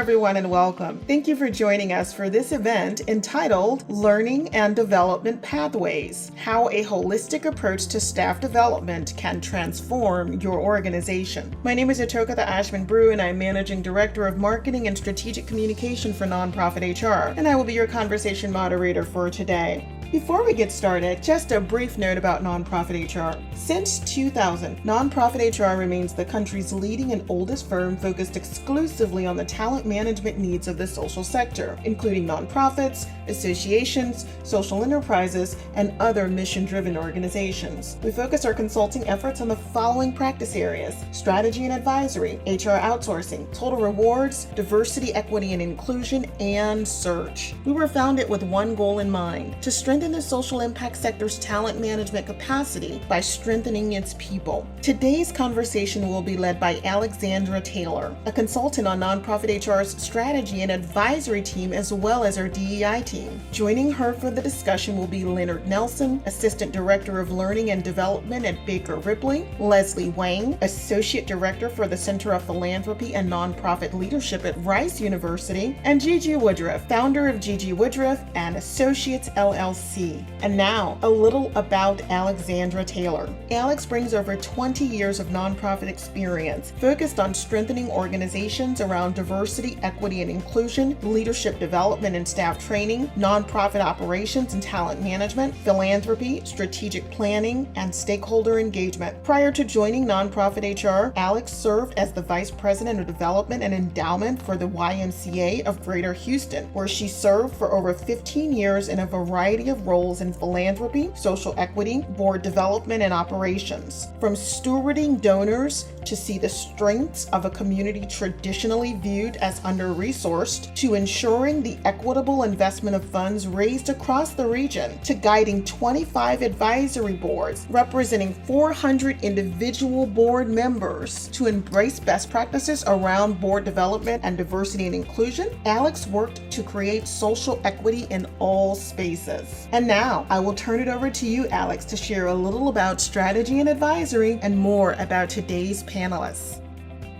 everyone, and welcome. Thank you for joining us for this event entitled Learning and Development Pathways: How a Holistic Approach to Staff Development Can Transform Your Organization. My name is Atokatha Ashman-Brew, and I'm Managing Director of Marketing and Strategic Communication for Nonprofit HR, and I will be your conversation moderator for today. Before we get started, just a brief note about nonprofit HR. Since 2000, nonprofit HR remains the country's leading and oldest firm focused exclusively on the talent management needs of the social sector, including nonprofits, associations, social enterprises, and other mission-driven organizations. We focus our consulting efforts on the following practice areas: strategy and advisory, HR outsourcing, total rewards, diversity, equity, and inclusion, and search. We were founded with one goal in mind: to strengthen the social impact sector's talent management capacity by strengthening its people. Today's conversation will be led by Alexandra Taylor, a consultant on nonprofit HR's strategy and advisory team, as well as our DEI team. Joining her for the discussion will be Leonard Nelson, Assistant Director of Learning and Development at Baker Ripley, Leslie Wang, Associate Director for the Center of Philanthropy and Nonprofit Leadership at Rice University, and Gigi Woodruff, founder of Gigi Woodruff and Associates LLC. And now, a little about Alexandra Taylor. Alex brings over 20 years of nonprofit experience focused on strengthening organizations around diversity, equity, and inclusion, leadership development and staff training, nonprofit operations and talent management, philanthropy, strategic planning, and stakeholder engagement. Prior to joining nonprofit HR, Alex served as the Vice President of Development and Endowment for the YMCA of Greater Houston, where she served for over 15 years in a variety of roles in philanthropy, social equity, board development, and operations. From stewarding donors to see the strengths of a community traditionally viewed as under-resourced, to ensuring the equitable investment of funds raised across the region, to guiding 25 advisory boards representing 400 individual board members to embrace best practices around board development and diversity and inclusion, Alex worked to create social equity in all spaces. And now, I will turn it over to you, Alex, to share a little about strategy and advisory and more about today's panelists.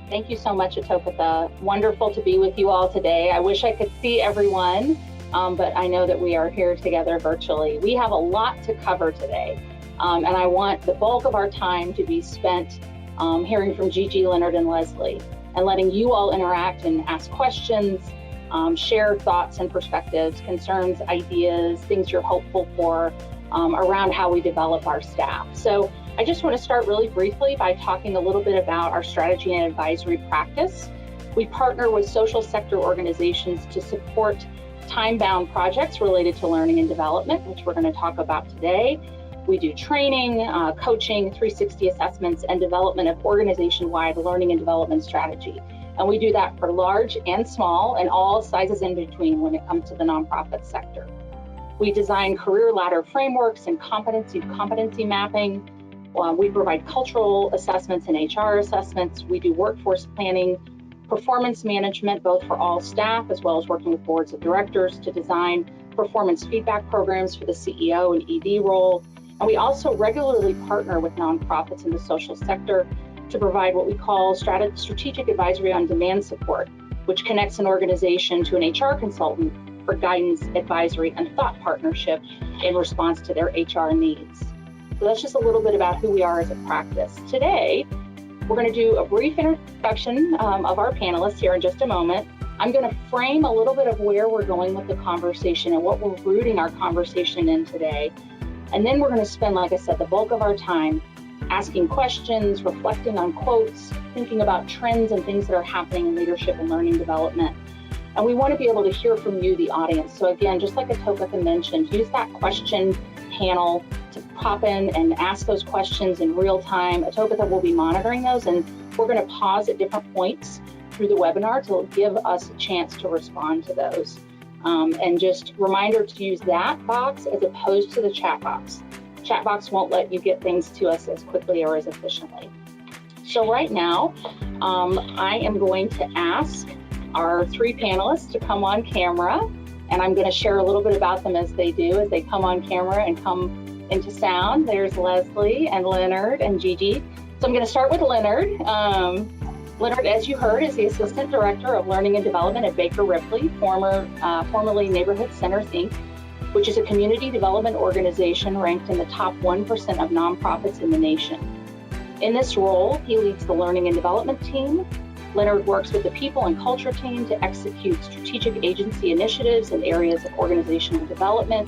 Thank you so much, Atokatha. Wonderful to be with you all today. I wish I could see everyone, but I know that we are here together virtually. We have a lot to cover today, and I want the bulk of our time to be spent hearing from Gigi, Leonard, and Leslie, and letting you all interact and ask questions, share thoughts and perspectives, concerns, ideas, things you're hopeful for around how we develop our staff. So I just want to start really briefly by talking a little bit about our strategy and advisory practice. We partner with social sector organizations to support time-bound projects related to learning and development, which we're going to talk about today. We do training, coaching, 360 assessments, and development of organization-wide learning and development strategy. And we do that for large and small and all sizes in between when it comes to the nonprofit sector. We design career ladder frameworks and competency mapping. We provide cultural assessments and HR assessments. We do workforce planning, performance management, both for all staff, as well as working with boards of directors to design performance feedback programs for the CEO and ED role. And we also regularly partner with nonprofits in the social sector to provide what we call strategic advisory on demand support, which connects an organization to an HR consultant for guidance, advisory, and thought partnership in response to their HR needs. So that's just a little bit about who we are as a practice. Today, we're going to do a brief introduction of our panelists here in just a moment. I'm going to frame a little bit of where we're going with the conversation and what we're rooting our conversation in today. And then we're going to spend, like I said, the bulk of our time asking questions, reflecting on quotes, thinking about trends and things that are happening in leadership and learning development. And we want to be able to hear from you, the audience. So again, just like Atokatha mentioned, use that question panel to pop in and ask those questions in real time. Atokatha will be monitoring those, and we're going to pause at different points through the webinar to give us a chance to respond to those. And just reminder to use that box as opposed to the chat box. Chat box won't let you get things to us as quickly or as efficiently. So right now, I am going to ask our three panelists to come on camera, and I'm going to share a little bit about them as they come on camera and come into sound. There's Leslie and Leonard and Gigi. So I'm going to start with Leonard. Leonard, as you heard, is the Assistant Director of Learning and Development at Baker Ripley, formerly Neighborhood Centers, Inc., which is a community development organization ranked in the top 1% of nonprofits in the nation. In this role, he leads the Learning and Development team. Leonard works with the People and Culture team to execute strategic agency initiatives in areas of organizational development,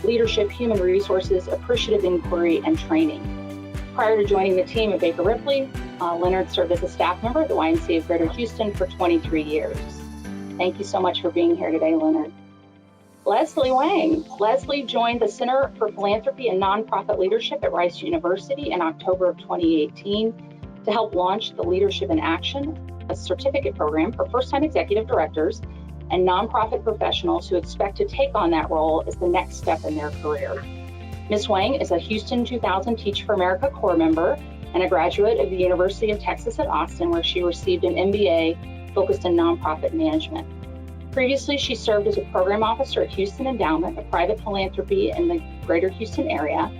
leadership, human resources, appreciative inquiry, and training. Prior to joining the team at Baker Ripley, Leonard served as a staff member at the YMCA of Greater Houston for 23 years. Thank you so much for being here today, Leonard. Leslie Wang. Leslie joined the Center for Philanthropy and Nonprofit Leadership at Rice University in October of 2018 to help launch the Leadership in Action, a certificate program for first-time executive directors and nonprofit professionals who expect to take on that role as the next step in their career. Ms. Wang is a Houston 2000 Teach for America Corps member and a graduate of the University of Texas at Austin, where she received an MBA focused in nonprofit management. Previously, she served as a program officer at Houston Endowment, a private philanthropy in the greater Houston area,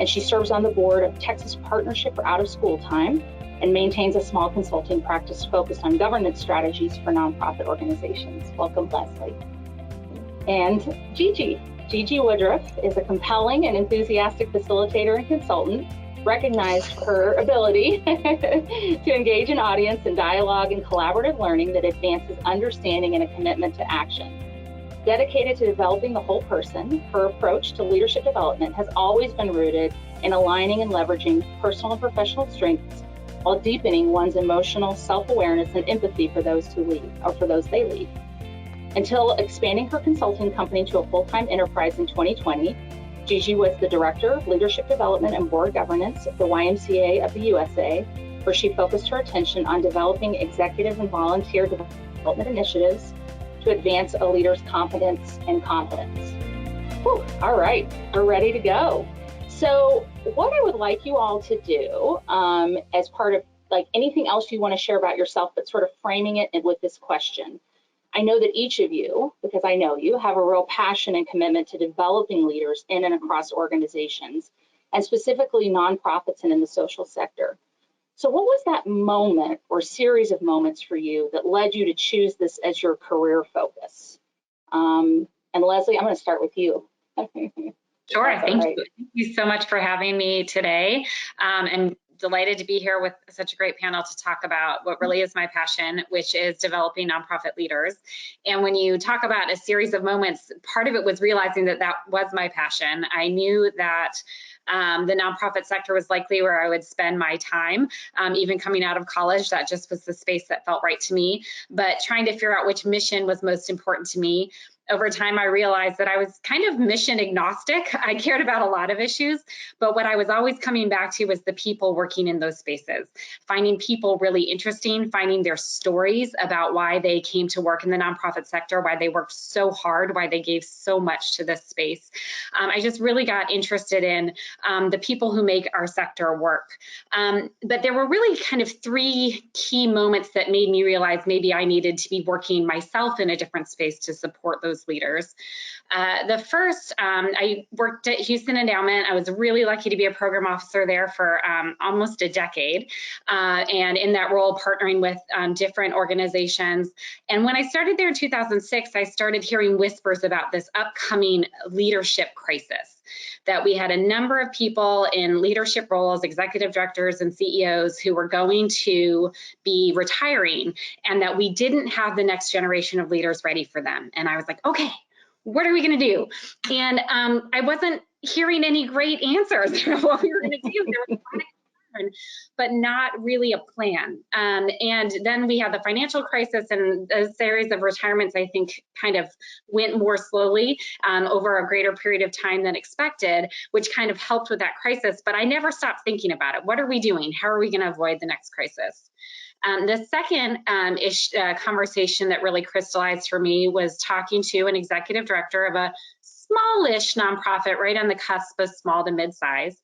and she serves on the board of Texas Partnership for Out-of-School Time and maintains a small consulting practice focused on governance strategies for nonprofit organizations. Welcome, Leslie. And Gigi. Gigi Woodruff is a compelling and enthusiastic facilitator and consultant, recognized for her ability to engage an audience in dialogue and collaborative learning that advances understanding and a commitment to action. Dedicated to developing the whole person, her approach to leadership development has always been rooted in aligning and leveraging personal and professional strengths while deepening one's emotional self-awareness and empathy for those who lead, or for those they lead. Until expanding her consulting company to a full-time enterprise in 2020, Gigi was the Director of Leadership Development and Board Governance at the YMCA of the USA, where she focused her attention on developing executive and volunteer development initiatives to advance a leader's confidence and confidence. Whew, all right, we're ready to go. So what I would like you all to do as part of like anything else you want to share about yourself, but sort of framing it with this question. I know that each of you, because I know you, have a real passion and commitment to developing leaders in and across organizations, and specifically nonprofits and in the social sector. So what was that moment or series of moments for you that led you to choose this as your career focus? And Leslie, I'm going to start with you. Sure, thank you. Thank you so much for having me today. And delighted to be here with such a great panel to talk about what really is my passion, which is developing nonprofit leaders. And when you talk about a series of moments, part of it was realizing that that was my passion. I knew that the nonprofit sector was likely where I would spend my time. Even coming out of college, that just was the space that felt right to me. But trying to figure out which mission was most important to me, over time, I realized that I was kind of mission agnostic. I cared about a lot of issues, but what I was always coming back to was the people working in those spaces, finding people really interesting, finding their stories about why they came to work in the nonprofit sector, why they worked so hard, why they gave so much to this space. I just really got interested in the people who make our sector work. But there were really kind of three key moments that made me realize maybe I needed to be working myself in a different space to support those leaders. The first, I worked at Houston Endowment. I was really lucky to be a program officer there for almost a decade. And in that role, partnering with different organizations. And when I started there in 2006, I started hearing whispers about this upcoming leadership crisis, that we had a number of people in leadership roles, executive directors and CEOs who were going to be retiring, and that we didn't have the next generation of leaders ready for them. And I was like, okay, what are we gonna do? And I wasn't hearing any great answers for what we were gonna do. There was a lot of concern, but not really a plan. And then we had the financial crisis, and a series of retirements, I think, kind of went more slowly over a greater period of time than expected, which kind of helped with that crisis. But I never stopped thinking about it. What are we doing? How are we going to avoid the next crisis? The second conversation that really crystallized for me was talking to an executive director of a smallish nonprofit right on the cusp of small to mid-size.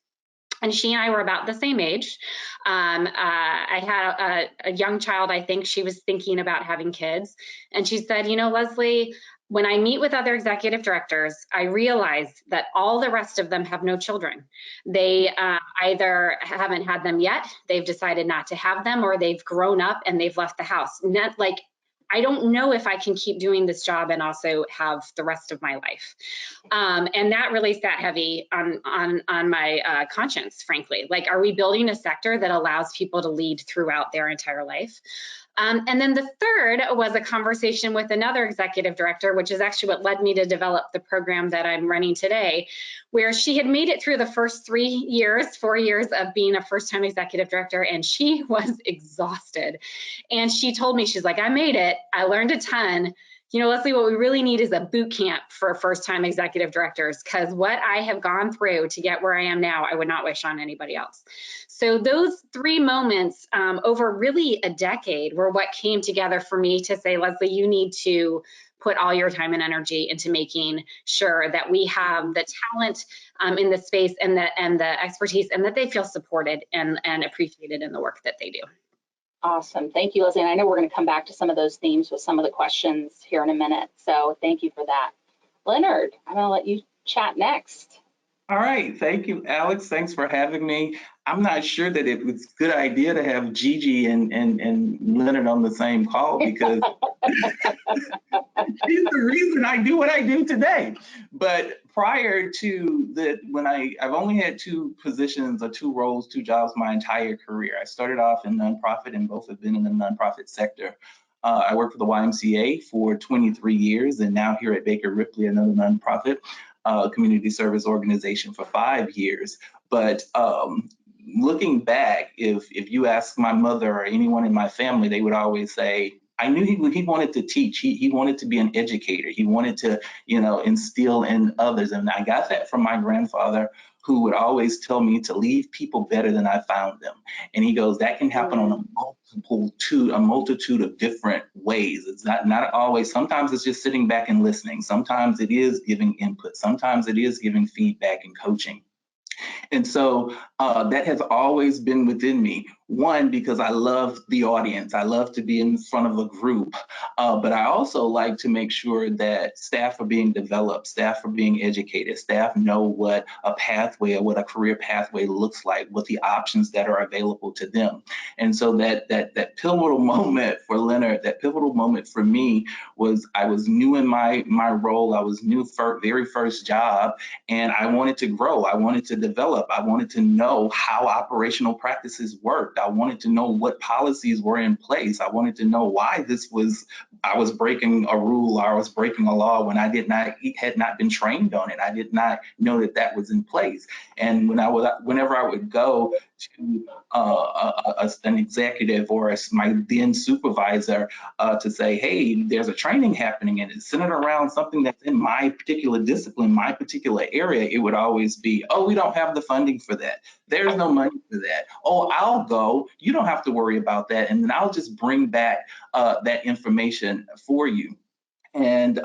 And she and I were about the same age. I had a young child, I think. She was thinking about having kids. And she said, you know, Leslie, when I meet with other executive directors, I realize that all the rest of them have no children. They either haven't had them yet, they've decided not to have them, or they've grown up and they've left the house. I don't know if I can keep doing this job and also have the rest of my life. And that really sat heavy on my conscience, frankly. Like, are we building a sector that allows people to lead throughout their entire life? And then the third was a conversation with another executive director, which is actually what led me to develop the program that I'm running today, where she had made it through the first 4 years of being a first-time executive director, and she was exhausted. And she told me, she's like, I made it, I learned a ton. You know, Leslie, what we really need is a boot camp for first-time executive directors, because what I have gone through to get where I am now, I would not wish on anybody else. So those 3 moments over really a decade were what came together for me to say, Leslie, you need to put all your time and energy into making sure that we have the talent in the space and the expertise, and that they feel supported and appreciated in the work that they do. Awesome. Thank you, Leslie. And I know we're going to come back to some of those themes with some of the questions here in a minute. So thank you for that. Leonard, I'm going to let you chat next. All right. Thank you, Alex. Thanks for having me. I'm not sure that it was a good idea to have Gigi and Leonard on the same call, because he's the reason I do what I do today. But prior to that, when I've only had 2 positions or 2 roles, 2 jobs my entire career. I started off in nonprofit, and both have been in the nonprofit sector. I worked for the YMCA for 23 years, and now here at Baker Ripley, another nonprofit community service organization, for 5 years. But looking back, if you ask my mother or anyone in my family, they would always say, I knew he wanted to teach. He wanted to be an educator. He wanted to, instill in others. And I got that from my grandfather, who would always tell me to leave people better than I found them. And he goes, that can happen on a multitude of different ways. It's not always. Sometimes it's just sitting back and listening. Sometimes it is giving input. Sometimes it is giving feedback and coaching. And so that has always been within me. One, because I love the audience. I love to be in front of a group. But I also like to make sure that staff are being developed, staff are being educated, staff know what a pathway or what a career pathway looks like, what the options that are available to them. And so that pivotal moment for Leonard, that pivotal moment for me was, I was new in my role. I was new for very first job, and I wanted to grow. I wanted to develop. I wanted to know how operational practices worked. I wanted to know what policies were in place. I wanted to know why I was breaking a rule, or I was breaking a law when I had not been trained on it. I did not know that was in place. And whenever I would go to an executive or my then supervisor to say, hey, there's a training happening and it's centered around something that's in my particular discipline, my particular area, it would always be, oh, we don't have the funding for that. There's no money for that. Oh, I'll go. You don't have to worry about that. And then I'll just bring back that information for you. And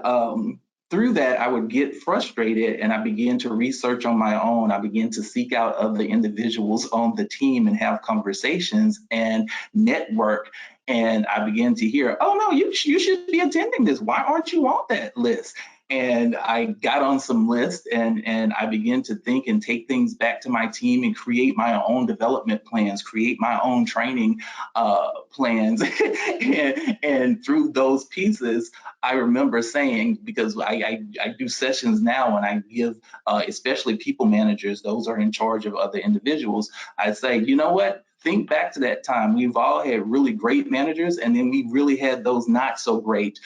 through that, I would get frustrated, and I began to research on my own. I began to seek out other individuals on the team and have conversations and network. And I began to hear, oh, no, you should be attending this. Why aren't you on that list? And I got on some lists, and I began to think and take things back to my team and create my own development plans, create my own training plans. and through those pieces, I remember saying, because I do sessions now and I give, especially people managers, those are in charge of other individuals, I say, you know what? Think back to that time. We've all had really great managers, and then we really had those not so great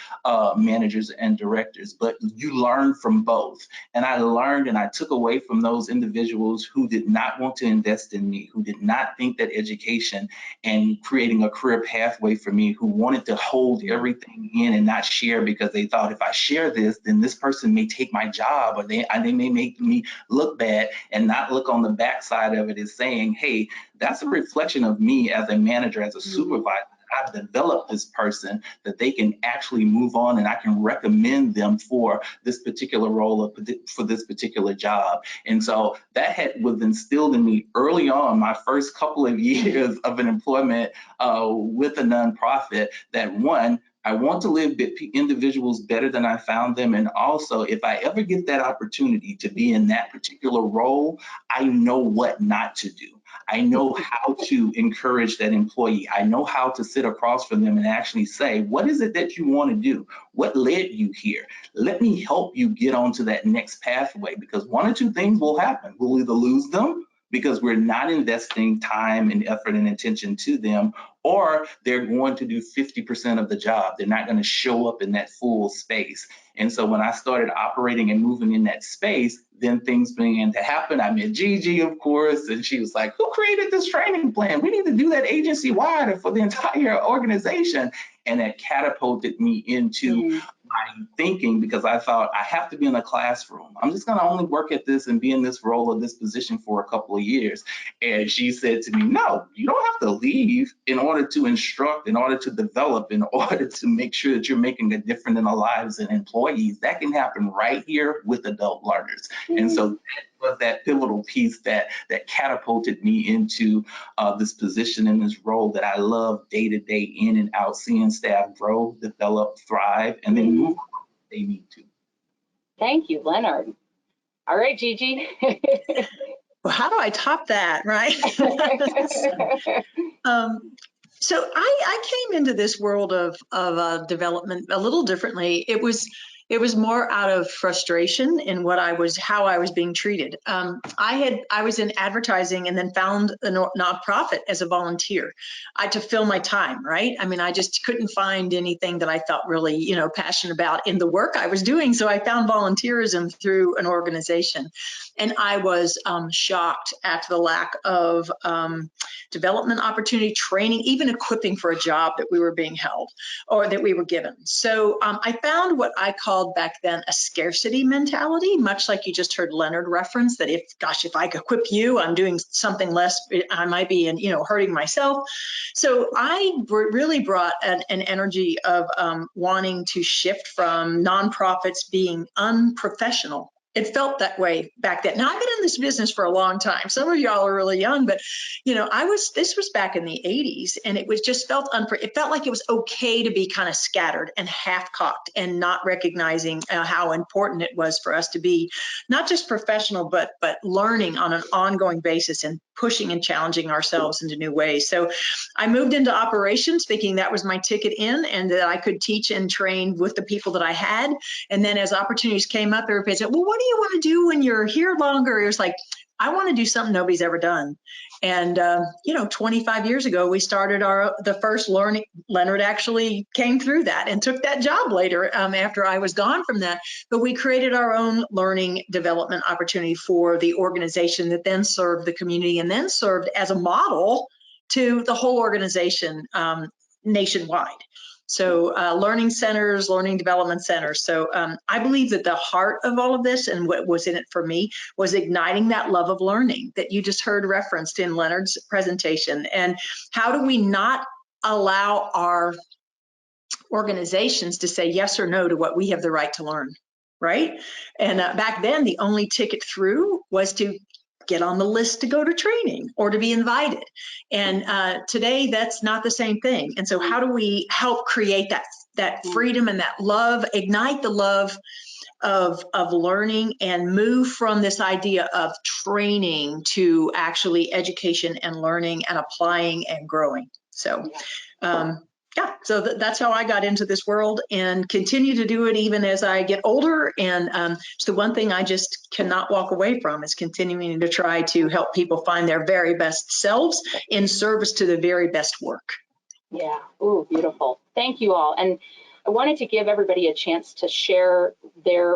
managers and directors, but you learn from both. And I learned and I took away from those individuals who did not want to invest in me, who did not think that education and creating a career pathway for me, who wanted to hold everything in and not share, because they thought, if I share this, then this person may take my job, or they may make me look bad, and not look on the backside of it as saying, hey, that's a reflection of me as a manager, as a supervisor. I've developed this person that they can actually move on, and I can recommend them for this particular role or for this particular job. And so that was instilled in me early on, my first couple of years of an employment with a nonprofit, that one, I want to live individuals better than I found them. And also, if I ever get that opportunity to be in that particular role, I know what not to do. I know how to encourage that employee. I know how to sit across from them and actually say, what is it that you want to do? What led you here? Let me help you get onto that next pathway, because one or two things will happen. We'll either lose them because we're not investing time and effort and attention to them, or they're going to do 50% of the job. They're not going to show up in that full space. And so when I started operating and moving in that space, then things began to happen. I met Gigi, of course, and she was like, who created this training plan? We need to do that agency-wide and for the entire organization. And that catapulted me into my thinking, because I thought, I have to be in a classroom. I'm just going to only work at this and be in this role or this position for a couple of years. And she said to me, no, you don't have to leave in order to instruct, in order to develop, in order to make sure that you're making a difference in the lives of employees. That can happen right here with adult learners. And so that was that pivotal piece that catapulted me into this position and this role that I love day to day, in and out, seeing staff grow, develop, thrive, and then move on if they need to. Thank you, Leonard. All right, Gigi. Well, how do I top that, right? So I came into this world of development a little differently. It was more out of frustration in how I was being treated. I was in advertising and then found a nonprofit as a volunteer. I had to fill my time, right? I mean, I just couldn't find anything that I felt really, passionate about in the work I was doing. So I found volunteerism through an organization, and I was shocked at the lack of development opportunity, training, even equipping for a job that we were being held or that we were given. So I found what I called back then a scarcity mentality, much like you just heard Leonard reference, that if I equip you, I'm doing something less, I might be hurting myself. So I really brought an energy of wanting to shift from nonprofits being unprofessional. It felt that way back then. Now, I've been in this business for a long time. Some of y'all are really young, but this was back in the 80s, and it was just it felt like it was okay to be kind of scattered and half-cocked and not recognizing how important it was for us to be not just professional, but learning on an ongoing basis and pushing and challenging ourselves into new ways. So I moved into operations thinking that was my ticket in, and that I could teach and train with the people that I had. And then as opportunities came up, everybody said, well, what do you want to do when you're here longer? It was like, I want to do something nobody's ever done. And, 25 years ago, we started the first learning. Leonard actually came through that and took that job later after I was gone from that. But we created our own learning development opportunity for the organization that then served the community and then served as a model to the whole organization nationwide. So learning centers, learning development centers. So I believe that the heart of all of this and what was in it for me was igniting that love of learning that you just heard referenced in Leonard's presentation. And how do we not allow our organizations to say yes or no to what we have the right to learn, right? And back then, the only ticket through was to get on the list to go to training or to be invited. And today, that's not the same thing. And so how do we help create that freedom and that love, ignite the love of learning, and move from this idea of training to actually education and learning and applying and growing? So so that's how I got into this world, and continue to do it even as I get older. And it's the one thing I just cannot walk away from, is continuing to try to help people find their very best selves in service to the very best work. Yeah. Ooh, beautiful. Thank you all. And I wanted to give everybody a chance to share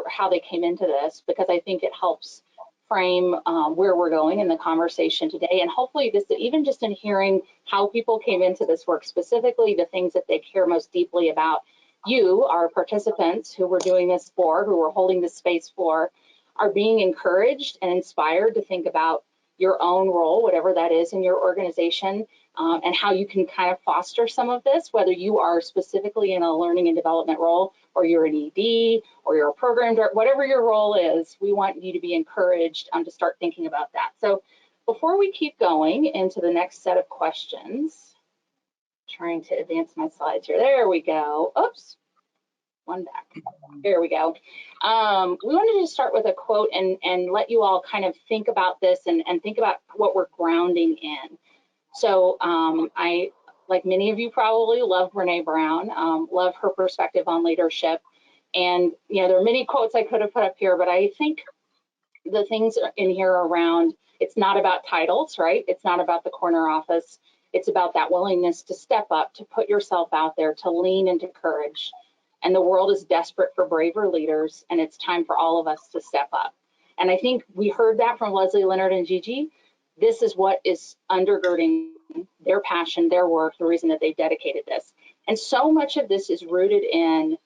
how they came into this, because I think it helps frame where we're going in the conversation today. And hopefully this, even just in hearing how people came into this work, specifically the things that they care most deeply about, you, our participants who we're doing this for, who we're holding this space for, are being encouraged and inspired to think about your own role, whatever that is in your organization, and how you can kind of foster some of this, whether you are specifically in a learning and development role, or you're an ED, or you're a program director, whatever your role is, we want you to be encouraged to start thinking about that. So before we keep going into the next set of questions, trying to advance my slides here. There we go. Oops, one back. There we go. We wanted to start with a quote and let you all kind of think about this and think about what we're grounding in. So I, like many of you probably, love Brene Brown, love her perspective on leadership. And, you know, there are many quotes I could have put up here, but I think the things in here around, it's not about titles, right? It's not about the corner office. It's about that willingness to step up, to put yourself out there, to lean into courage. And the world is desperate for braver leaders, and it's time for all of us to step up. And I think we heard that from Leslie, Leonard, and Gigi. This is what is undergirding their passion, their work, the reason that they dedicated this. And so much of this is rooted in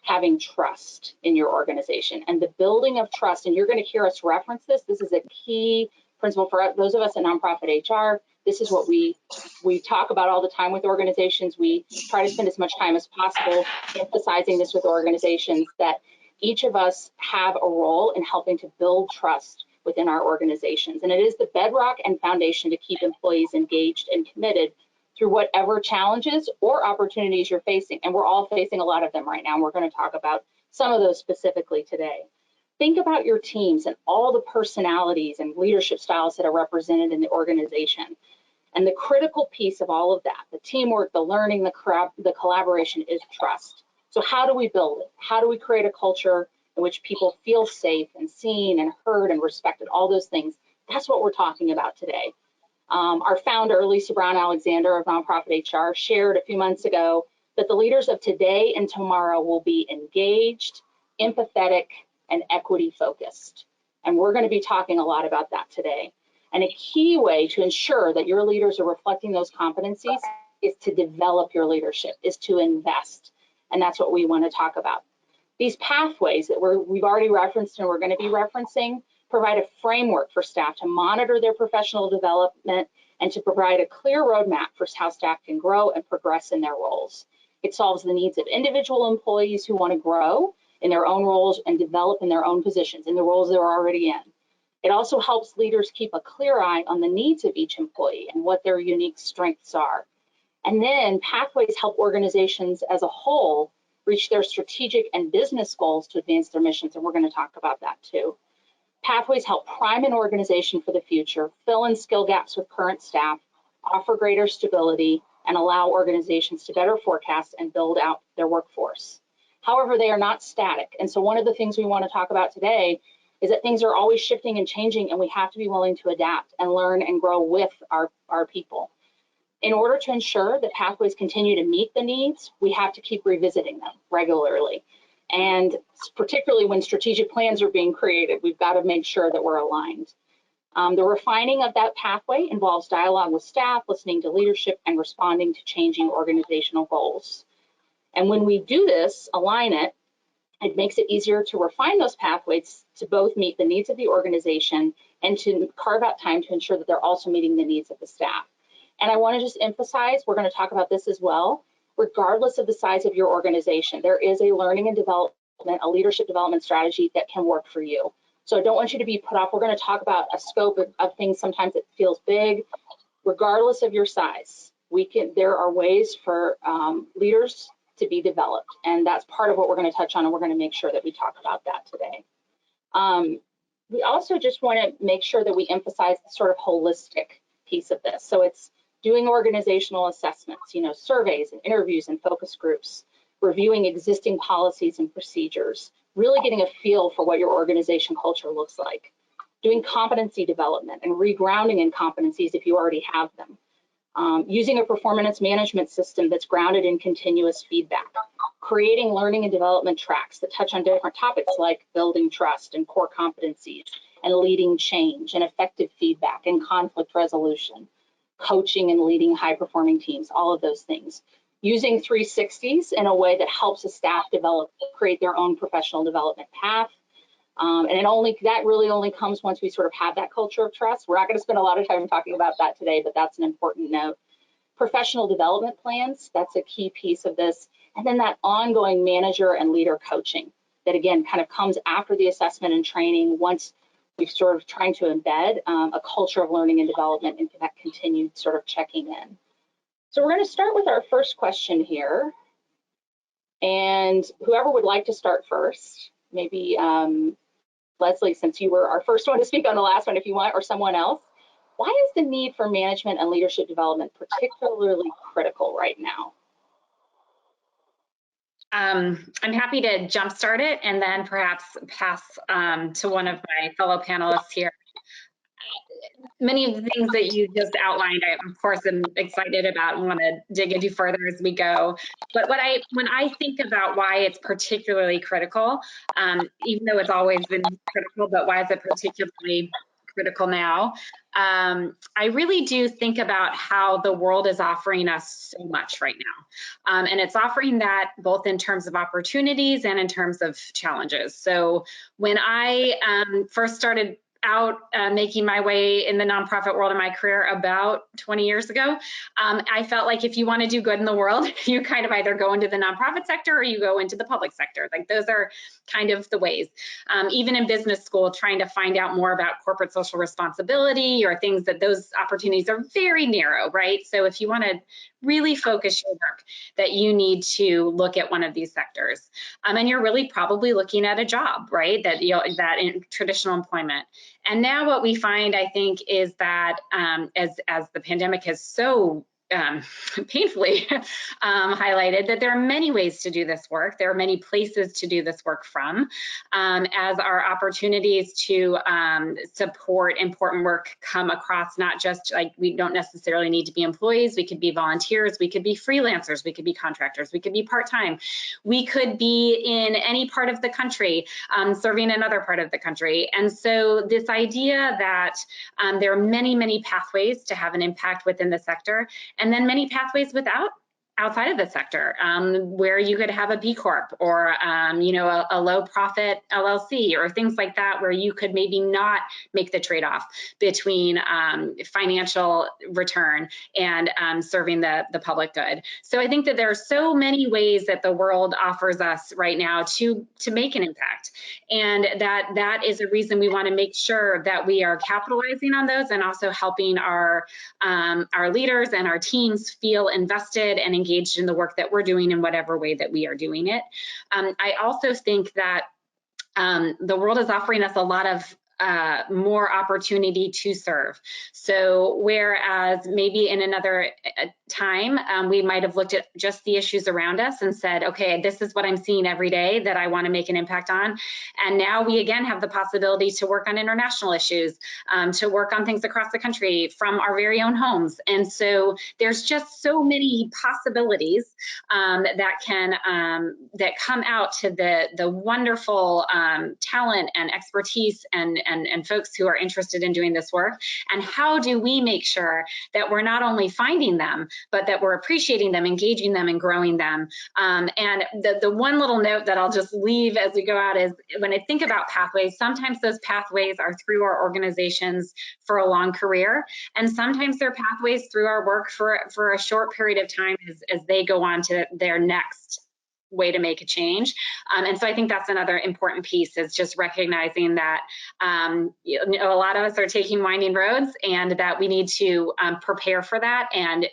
having trust in your organization and the building of trust. And you're going to hear us reference this. This is a key principle for those of us in nonprofit HR. This is what we talk about all the time with organizations. We try to spend as much time as possible emphasizing this with organizations, that each of us have a role in helping to build trust within our organizations. And it is the bedrock and foundation to keep employees engaged and committed through whatever challenges or opportunities you're facing. And we're all facing a lot of them right now. And we're going to talk about some of those specifically today. Think about your teams and all the personalities and leadership styles that are represented in the organization. And the critical piece of all of that, the teamwork, the learning, the collaboration, is trust. So how do we build it? How do we create a culture in which people feel safe and seen and heard and respected, all those things? That's what we're talking about today. Our founder, Lisa Brown Alexander of Nonprofit HR, shared a few months ago that the leaders of today and tomorrow will be engaged, empathetic, and equity focused. And we're going to be talking a lot about that today. And a key way to ensure that your leaders are reflecting those competencies is to develop your leadership, is to invest. And that's what we want to talk about. These pathways that we've already referenced and we're going to be referencing provide a framework for staff to monitor their professional development and to provide a clear roadmap for how staff can grow and progress in their roles. It solves the needs of individual employees who want to grow in their own roles and develop in their own positions, in the roles they're already in. It also helps leaders keep a clear eye on the needs of each employee and what their unique strengths are. And then pathways help organizations as a whole reach their strategic and business goals to advance their missions, and we're going to talk about that too. Pathways help prime an organization for the future, fill in skill gaps with current staff, offer greater stability, and allow organizations to better forecast and build out their workforce. However, they are not static. And so one of the things we want to talk about today is that things are always shifting and changing, and we have to be willing to adapt and learn and grow with our people. In order to ensure that pathways continue to meet the needs, we have to keep revisiting them regularly. And particularly when strategic plans are being created, we've got to make sure that we're aligned. The refining of that pathway involves dialogue with staff, listening to leadership, and responding to changing organizational goals. And when we do this, align it, it makes it easier to refine those pathways to both meet the needs of the organization and to carve out time to ensure that they're also meeting the needs of the staff. And I want to just emphasize, we're going to talk about this as well, regardless of the size of your organization, there is a learning and development, a leadership development strategy that can work for you. So I don't want you to be put off. We're going to talk about a scope of things. Sometimes it feels big. Regardless of your size, there are ways for leaders to be developed. And that's part of what we're going to touch on, and we're going to make sure that we talk about that today. We also just want to make sure that we emphasize the sort of holistic piece of this. So it's doing organizational assessments, surveys and interviews and focus groups, reviewing existing policies and procedures, really getting a feel for what your organization culture looks like, doing competency development and regrounding in competencies if you already have them, using a performance management system that's grounded in continuous feedback, creating learning and development tracks that touch on different topics like building trust and core competencies and leading change and effective feedback and conflict resolution, coaching and leading high-performing teams, all of those things. Using 360s in a way that helps a staff create their own professional development path. And that really only comes once we sort of have that culture of trust. We're not going to spend a lot of time talking about that today, but that's an important note. Professional development plans, that's a key piece of this. And then that ongoing manager and leader coaching that, again, kind of comes after the assessment and training once we've sort of trying to embed a culture of learning and development into that continued sort of checking in. So we're going to start with our first question here. And whoever would like to start first, maybe Leslie, since you were our first one to speak on the last one, if you want, or someone else. Why is the need for management and leadership development particularly critical right now? I'm happy to jumpstart it and then perhaps pass to one of my fellow panelists here. Many of the things that you just outlined, I, of course, am excited about and want to dig into further as we go. But when I think about why it's particularly critical, even though it's always been critical, but why is it particularly critical now? I really do think about how the world is offering us so much right now. And it's offering that both in terms of opportunities and in terms of challenges. So when I first started out making my way in the nonprofit world in my career about 20 years ago, I felt like if you want to do good in the world, you kind of either go into the nonprofit sector or you go into the public sector. Like those are kind of the ways. Even in business school, trying to find out more about corporate social responsibility or things that those opportunities are very narrow, right? So if you want to really focus your work, that you need to look at one of these sectors. And you're really probably looking at a job, right? That in traditional employment. And now what we find, I think, is that as the pandemic has so painfully highlighted, that there are many ways to do this work. There are many places to do this work from, as our opportunities to support important work come across, not just like we don't necessarily need to be employees, we could be volunteers, we could be freelancers, we could be contractors, we could be part-time, we could be in any part of the country, serving another part of the country. And so this idea that there are many, many pathways to have an impact within the sector, and then many pathways outside of the sector, where you could have a B Corp or a low profit LLC or things like that, where you could maybe not make the trade-off between financial return and serving the public good. So I think that there are so many ways that the world offers us right now to make an impact, and that is a reason we want to make sure that we are capitalizing on those and also helping our leaders and our teams feel invested and engaged in the work that we're doing in whatever way that we are doing it. I also think that the world is offering us a lot of more opportunity to serve. So whereas maybe in another time, we might have looked at just the issues around us and said, okay, this is what I'm seeing every day that I want to make an impact on. And now we again have the possibility to work on international issues, to work on things across the country from our very own homes. And so there's just so many possibilities that come out to the wonderful talent and expertise and folks who are interested in doing this work. And how do we make sure that we're not only finding them, but that we're appreciating them, engaging them, and growing them? And the one little note that I'll just leave as we go out is, when I think about pathways, sometimes those pathways are through our organizations for a long career, and sometimes they're pathways through our work for a short period of time as they go on to their next way to make a change. And so I think that's another important piece, is just recognizing that a lot of us are taking winding roads, and that we need to prepare for that and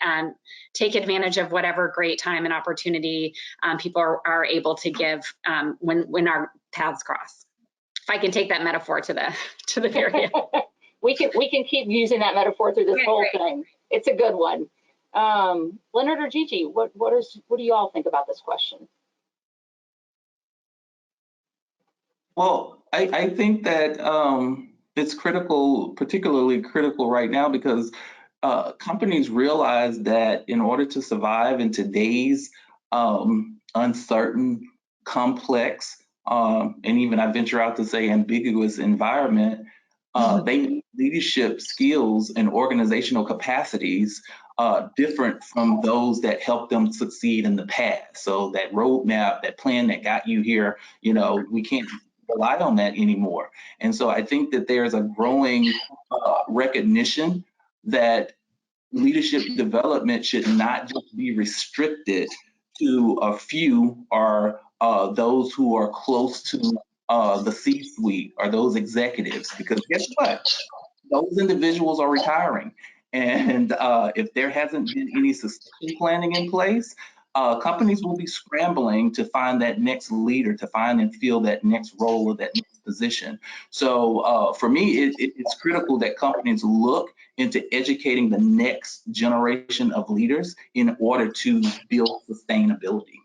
take advantage of whatever great time and opportunity people are able to give when our paths cross. If I can take that metaphor to the very end. we can keep using that metaphor through this whole thing. It's a good one. Leonard or Gigi, what do you all think about this question? Well, I think that it's critical, particularly critical right now, because companies realize that in order to survive in today's uncertain, complex, and even I venture out to say ambiguous environment, they need leadership skills and organizational capacities different from those that helped them succeed in the past. So that roadmap, that plan that got you here, we can't rely on that anymore. And so I think that there's a growing recognition that leadership development should not just be restricted to a few or those who are close to the C-suite or those executives, because guess what? Those individuals are retiring. And if there hasn't been any succession planning in place, companies will be scrambling to find that next leader, to find and fill that next role or that next position. So for me, it's critical that companies look into educating the next generation of leaders in order to build sustainability.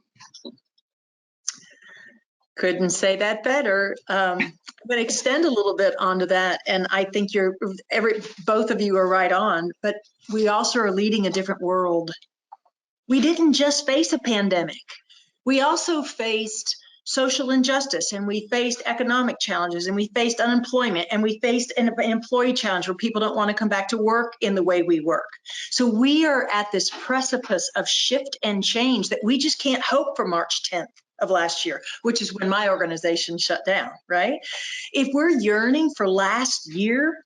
Couldn't say that better. But extend a little bit onto that, and I think both of you are right on. But we also are leading a different world. We didn't just face a pandemic. We also faced social injustice, and we faced economic challenges, and we faced unemployment, and we faced an employee challenge where people don't want to come back to work in the way we work. So we are at this precipice of shift and change that we just can't hope for March 10th of last year, which is when my organization shut down, right? If we're yearning for last year,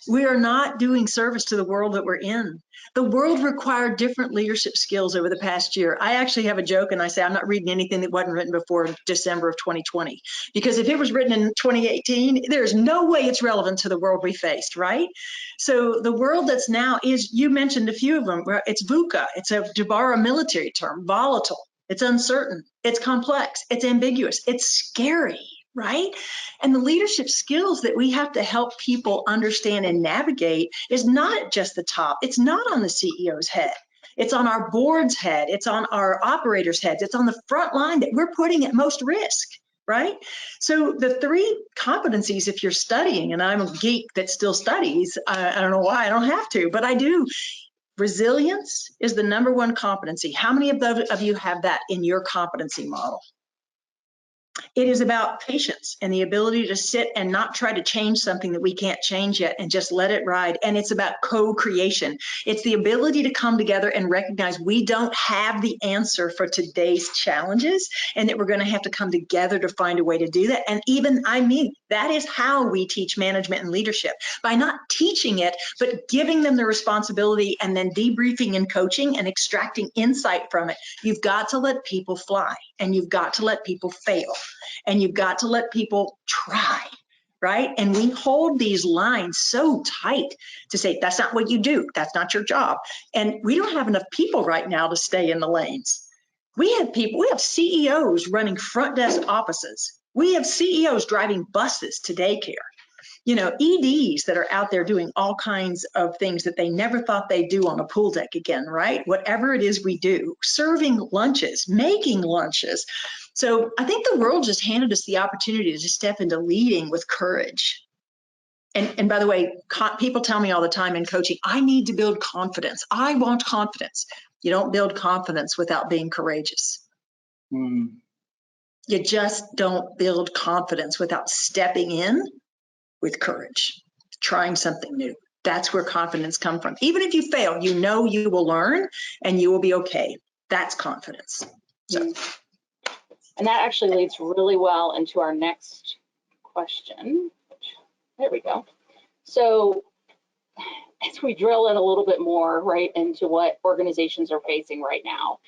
we are not doing service to the world that we're in. The world required different leadership skills over the past year. I actually have a joke, and I say I'm not reading anything that wasn't written before December of 2020. Because if it was written in 2018, there's no way it's relevant to the world we faced, right? So the world that's now is, you mentioned a few of them, it's VUCA. It's to borrow a military term, volatile. It's uncertain, it's complex, it's ambiguous, it's scary, right? And the leadership skills that we have to help people understand and navigate is not at just the top. It's not on the CEO's head. It's on our board's head. It's on our operators' heads. It's on the front line that we're putting at most risk, right? So the 3 competencies, if you're studying, and I'm a geek that still studies, I don't know why I don't have to, but I do. Resilience is the #1 competency. How many of you have that in your competency model? It is about patience and the ability to sit and not try to change something that we can't change yet and just let it ride. And it's about co-creation. It's the ability to come together and recognize we don't have the answer for today's challenges and that we're going to have to come together to find a way to do that. And that is how we teach management and leadership, by not teaching it, but giving them the responsibility and then debriefing and coaching and extracting insight from it. You've got to let people fly, and you've got to let people fail. And you've got to let people try, right? And we hold these lines so tight to say, that's not what you do. That's not your job. And we don't have enough people right now to stay in the lanes. We have CEOs running front desk offices. We have CEOs driving buses to daycare. EDs that are out there doing all kinds of things that they never thought they'd do on a pool deck again, right? Whatever it is we do, serving lunches, making lunches. So I think the world just handed us the opportunity to just step into leading with courage. And by the way, people tell me all the time in coaching, I need to build confidence. I want confidence. You don't build confidence without being courageous. You just don't build confidence without stepping in with courage, trying something new. That's where confidence comes from. Even if you fail, you will learn and you will be okay. That's confidence. So. And that actually leads really well into our next question. There we go. So as we drill in a little bit more, right, into what organizations are facing right now,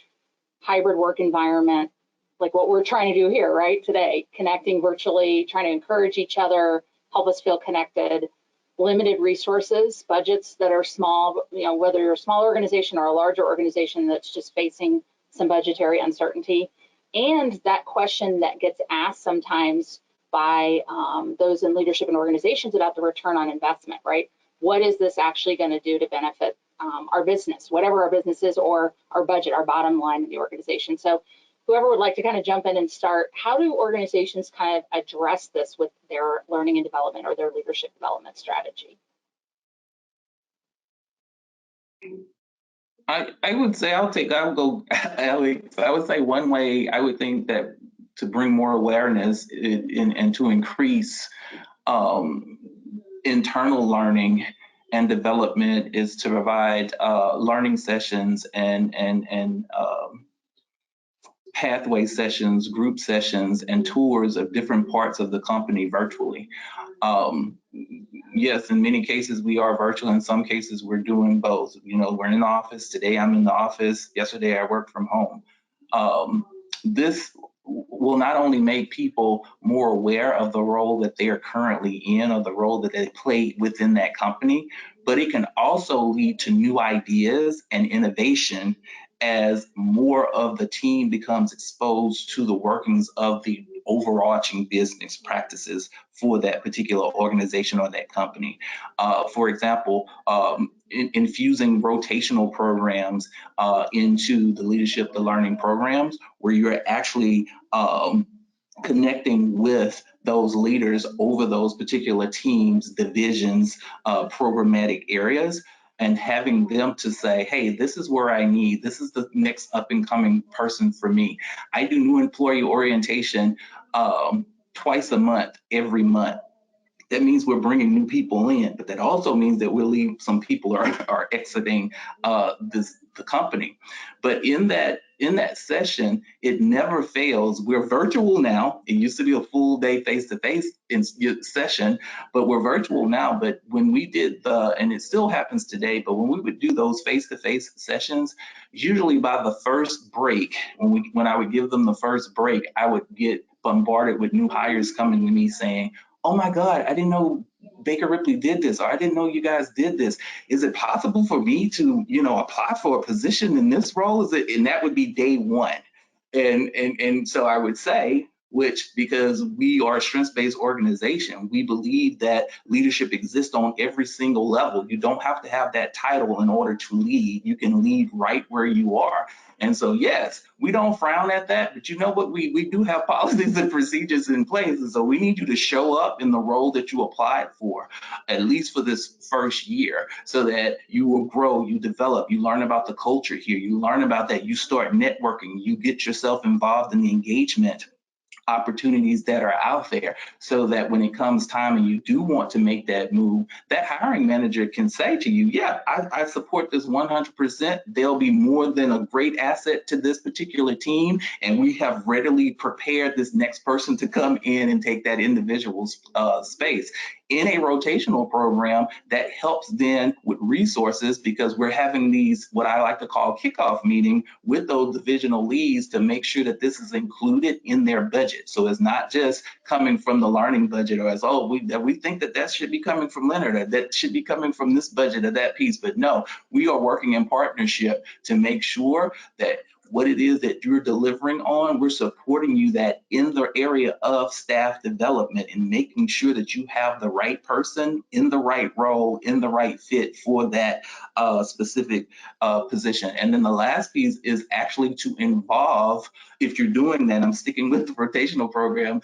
hybrid work environment, like what we're trying to do here, right, today, connecting virtually, trying to encourage each other, help us feel connected, limited resources, budgets that are small, whether you're a small organization or a larger organization that's just facing some budgetary uncertainty. And that question that gets asked sometimes by those in leadership and organizations about the return on investment, right? What is this actually going to do to benefit our business, whatever our business is, or our budget, our bottom line in the organization? So whoever would like to kind of jump in and start, how do organizations kind of address this with their learning and development or their leadership development strategy? I would say I'll go, Alex. I would say one way I would think that to bring more awareness and to increase internal learning and development is to provide learning sessions and pathway sessions, group sessions, and tours of different parts of the company virtually. Yes, in many cases we are virtual. In some cases we're doing both. We're in the office. Today I'm in the office. Yesterday I worked from home. will not only make people more aware of the role that they're currently in or the role that they play within that company, but it can also lead to new ideas and innovation as more of the team becomes exposed to the workings of the overarching business practices for that particular organization or that company. For example, infusing rotational programs into the leadership, the learning programs, where you're actually connecting with those leaders over those particular teams, divisions, programmatic areas, and having them to say, hey, this is where I need, this is the next up and coming person for me. I do new employee orientation twice a month, every month. That means we're bringing new people in, but that also means that we'll leave some people are exiting the company. But in that session, it never fails. We're virtual now. It used to be a full day face-to-face session, but we're virtual now. But when we did and it still happens today, but when we would do those face-to-face sessions, usually by the first break, when I would give them the first break, I would get bombarded with new hires coming to me saying, oh my God, I didn't know Baker Ripley did this, or I didn't know you guys did this. Is it possible for me to, apply for a position in this role? And that would be day one. And so I would say, because we are a strengths-based organization, we believe that leadership exists on every single level. You don't have to have that title in order to lead. You can lead right where you are. And so, yes, we don't frown at that, but you know what? We do have policies and procedures in place. And so we need you to show up in the role that you applied for, at least for this first year, so that you will grow, you develop, you learn about the culture here, you learn about that, you start networking, you get yourself involved in the engagement opportunities that are out there, so that when it comes time and you do want to make that move, that hiring manager can say to you, yeah, I support this 100%. They'll be more than a great asset to this particular team, and we have readily prepared this next person to come in and take that individual's space. In a rotational program, that helps then with resources, because we're having these, what I like to call kickoff meeting with those divisional leads to make sure that this is included in their budget. So it's not just coming from the learning budget, or as, oh, we think that should be coming from Leonard, or that should be coming from this budget or that piece. But no, we are working in partnership to make sure that what it is that you're delivering on, we're supporting you that in the area of staff development and making sure that you have the right person in the right role, in the right fit for that specific position. And then the last piece is actually to involve, if you're doing that, I'm sticking with the rotational program,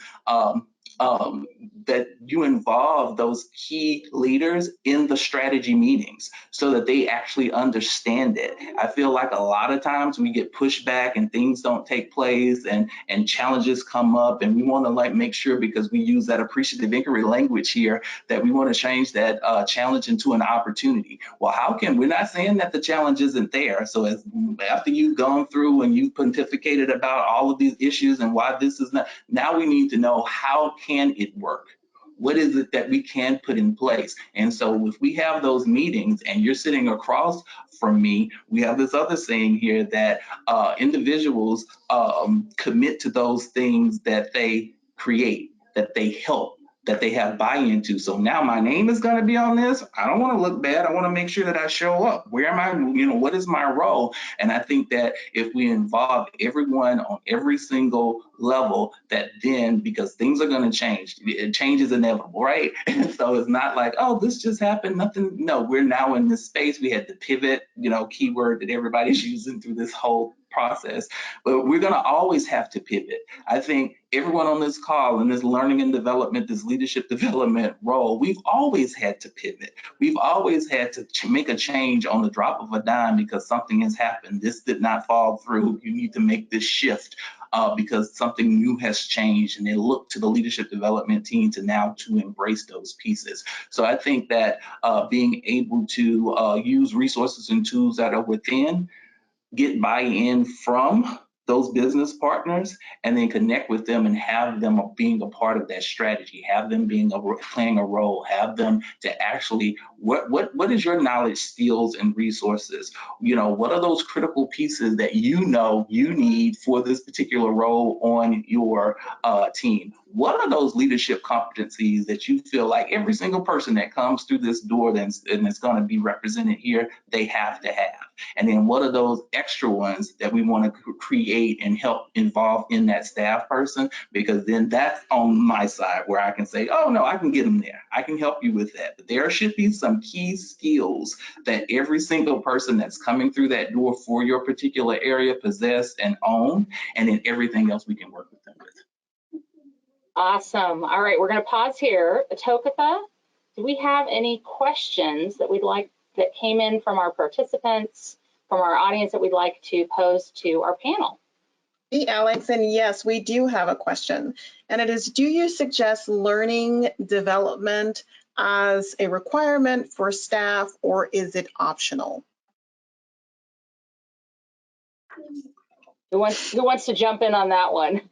that you involve those key leaders in the strategy meetings so that they actually understand it. I feel like a lot of times we get pushed back and things don't take place, and challenges come up, and we want to make sure, because we use that appreciative inquiry language here, that we want to change that challenge into an opportunity. Well, we're not saying that the challenge isn't there. So after you've gone through and you've pontificated about all of these issues and why this is not, now we need to know, how can it work? What is it that we can put in place? And so if we have those meetings and you're sitting across from me, we have this other saying here that individuals commit to those things that they create, that they help, that they have buy-in to. So now my name is going to be on this. I don't want to look bad. I want to make sure that I show up. Where am I? What is my role? And I think that if we involve everyone on every single level, that then, because things are going to change, change is inevitable, right? And so it's not like, oh, this just happened, nothing. No, we're now in this space. We had to pivot, keyword that everybody's using through this whole process, but we're going to always have to pivot. I think everyone on this call, in this learning and development, this leadership development role, we've always had to pivot. We've always had to make a change on the drop of a dime because something has happened. This did not fall through. You need to make this shift because something new has changed, and they look to the leadership development team to embrace those pieces. So I think that being able to use resources and tools that are within, get buy-in from those business partners, and then connect with them and have them being a part of that strategy, have them playing a role, have them to actually What is your knowledge, skills, and resources? What are those critical pieces that you need for this particular role on your team? What are those leadership competencies that you feel like every single person that comes through this door and is going to be represented here, they have to have? And then what are those extra ones that we want to create and help involve in that staff person? Because then that's on my side where I can say, oh no, I can get them there. I can help you with that. But there should be some key skills that every single person that's coming through that door for your particular area possess and own, and then everything else we can work with them with. Awesome. All right, we're going to pause here. Tokatha, do we have any questions that that came in from our participants, from our audience, that we'd like to pose to our panel? Hey, Alex, and yes, we do have a question. And it is, do you suggest learning development as a requirement for staff, or is it optional? Who wants to jump in on that one?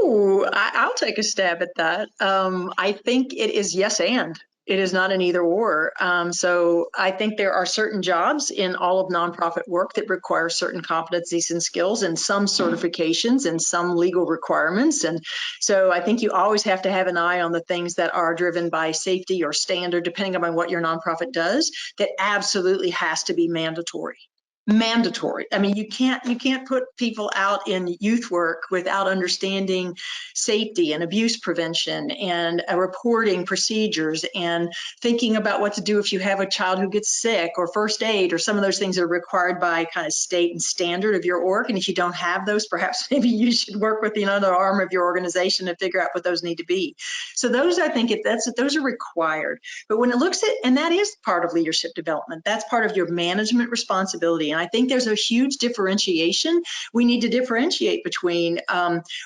Ooh, I'll take a stab at that. I think it is yes and. It is not an either or. So I think there are certain jobs in all of nonprofit work that require certain competencies and skills and some certifications and some legal requirements. And so I think you always have to have an eye on the things that are driven by safety or standard, depending upon what your nonprofit does, that absolutely has to be mandatory. I mean, you can't put people out in youth work without understanding safety and abuse prevention and reporting procedures and thinking about what to do if you have a child who gets sick, or first aid, or some of those things that are required by kind of state and standard of your org. And if you don't have those, perhaps maybe you should work with another arm of your organization and figure out what those need to be. So those, I think, those are required. But when it looks at, and that is part of leadership development, that's part of your management responsibility. And I think there's a huge differentiation. We need to differentiate between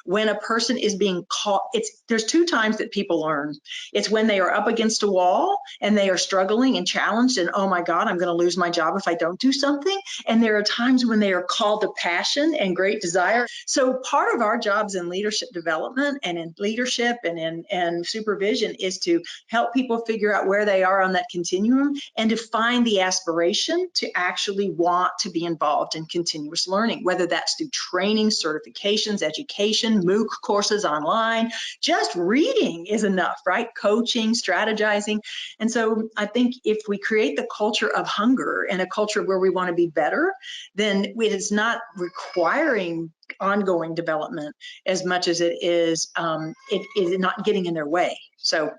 when a person is being called. There's two times that people learn. It's when they are up against a wall and they are struggling and challenged and, oh my God, I'm going to lose my job if I don't do something. And there are times when they are called to passion and great desire. So part of our jobs in leadership development and in leadership and in supervision is to help people figure out where they are on that continuum and to find the aspiration to actually want to be involved in continuous learning, whether that's through training, certifications, education, MOOC courses online. Just reading is enough, right? Coaching, strategizing. And so I think if we create the culture of hunger and a culture where we want to be better, then it is not requiring ongoing development as much as it is not getting in their way. So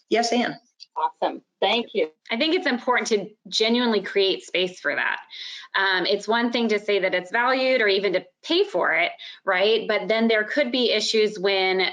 yes, Ann. Awesome. Thank you. I think it's important to genuinely create space for that. It's one thing to say that it's valued or even to pay for it, right? But then there could be issues when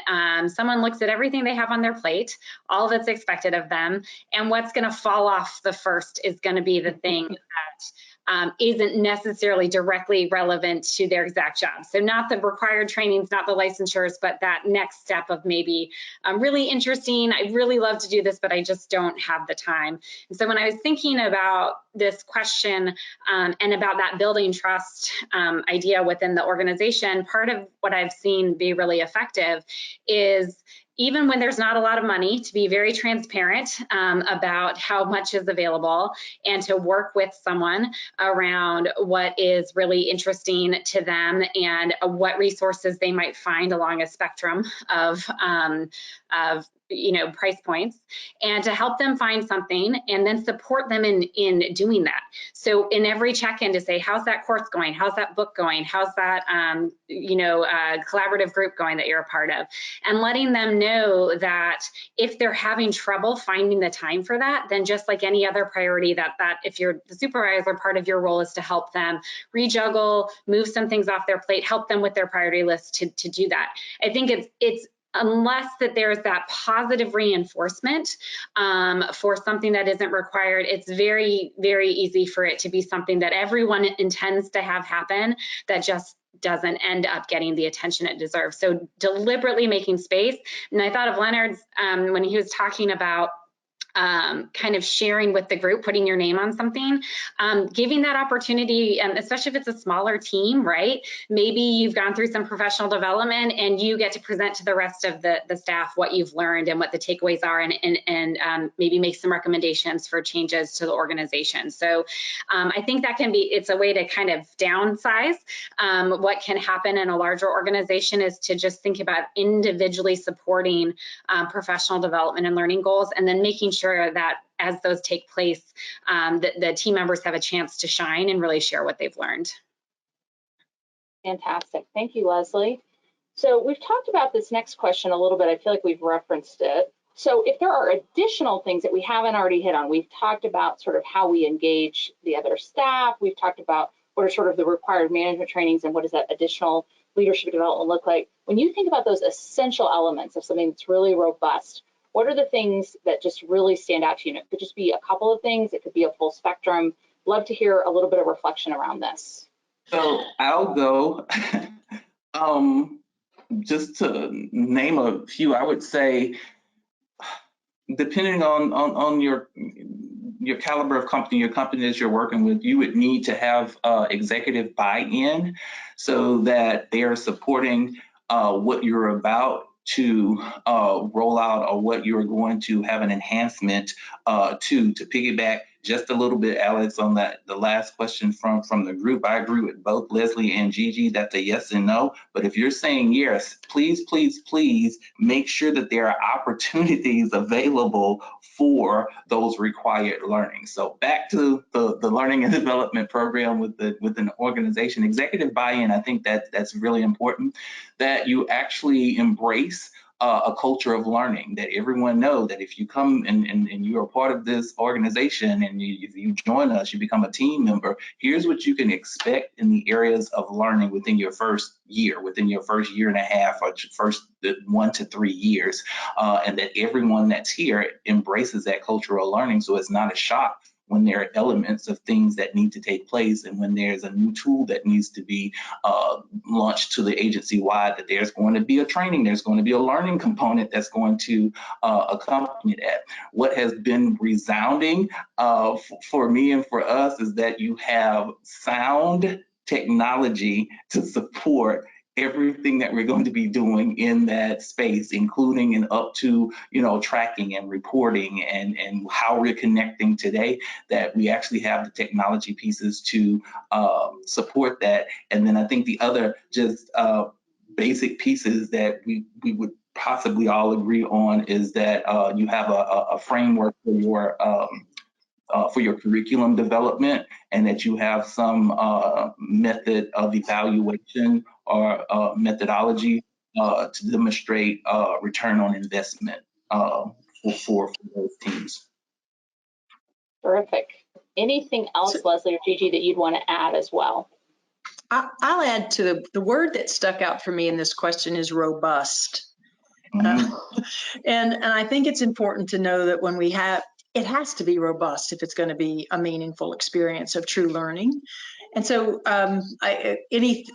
someone looks at everything they have on their plate, all that's expected of them, and what's going to fall off the first is going to be the thing that isn't necessarily directly relevant to their exact job. So not the required trainings, not the licensures, but that next step of maybe really interesting. I'd really love to do this, but I just don't have the time. And so when I was thinking about this question and about that building trust idea within the organization, part of what I've seen be really effective is, even when there's not a lot of money, to be very transparent about how much is available and to work with someone around what is really interesting to them and what resources they might find along a spectrum of price points, and to help them find something and then support them in doing that. So in every check-in to say, how's that course going? How's that book going? How's that collaborative group going that you're a part of? And letting them know that if they're having trouble finding the time for that, then just like any other priority, that if you're the supervisor, part of your role is to help them rejuggle, move some things off their plate, help them with their priority list to do that. I think it's unless that there's that positive reinforcement for something that isn't required, it's very, very easy for it to be something that everyone intends to have happen that just doesn't end up getting the attention it deserves. So deliberately making space. And I thought of Leonard's when he was talking about kind of sharing with the group, putting your name on something, giving that opportunity, especially if it's a smaller team, right? Maybe you've gone through some professional development and you get to present to the rest of the staff what you've learned and what the takeaways are, and maybe make some recommendations for changes to the organization. So I think that can be, it's a way to kind of downsize what can happen in a larger organization, is to just think about individually supporting professional development and learning goals, and then making sure that as those take place, the team members have a chance to shine and really share what they've learned. Fantastic. Thank you, Leslie. So we've talked about this next question a little bit. I feel like we've referenced it. So if there are additional things that we haven't already hit on, we've talked about sort of how we engage the other staff. We've talked about what are sort of the required management trainings and what does that additional leadership development look like. When you think about those essential elements of something that's really robust, what are the things that just really stand out to you? It could just be a couple of things. It could be a full spectrum. Love to hear a little bit of reflection around this. So I'll go. Just to name a few, I would say, depending on your caliber of company, your company that you're working with, you would need to have executive buy-in so that they are supporting what you're about to roll out, or what you're going to have an enhancement to piggyback just a little bit, Alex, on the last question from the group. I agree with both Leslie and Gigi. That's a yes and no. But if you're saying yes, please, please, please make sure that there are opportunities available for those required learning. So back to the learning and development program with an organization, executive buy-in. I think that's really important, that you actually embrace a culture of learning, that everyone know that if you come and you are part of this organization and you join us, you become a team member, here's what you can expect in the areas of learning within your first year, within your first year and a half, or first 1 to 3 years, and that everyone that's here embraces that culture of learning, so it's not a shock when there are elements of things that need to take place, and when there's a new tool that needs to be launched to the agency-wide, that there's going to be a training, there's going to be a learning component that's going to accompany that. What has been resounding for me and for us is that you have sound technology to support everything that we're going to be doing in that space, including and up to, tracking and reporting and how we're connecting today, that we actually have the technology pieces to support that. And then I think the other just basic pieces that we would possibly all agree on is that you have a framework for your curriculum development, and that you have some method of evaluation or methodology to demonstrate return on investment for those teams. Terrific. Anything else, Leslie or Gigi, that you'd want to add as well? I'll add to the word that stuck out for me in this question is robust. And I think it's important to know that when we have, it has to be robust if it's going to be a meaningful experience of true learning. And so we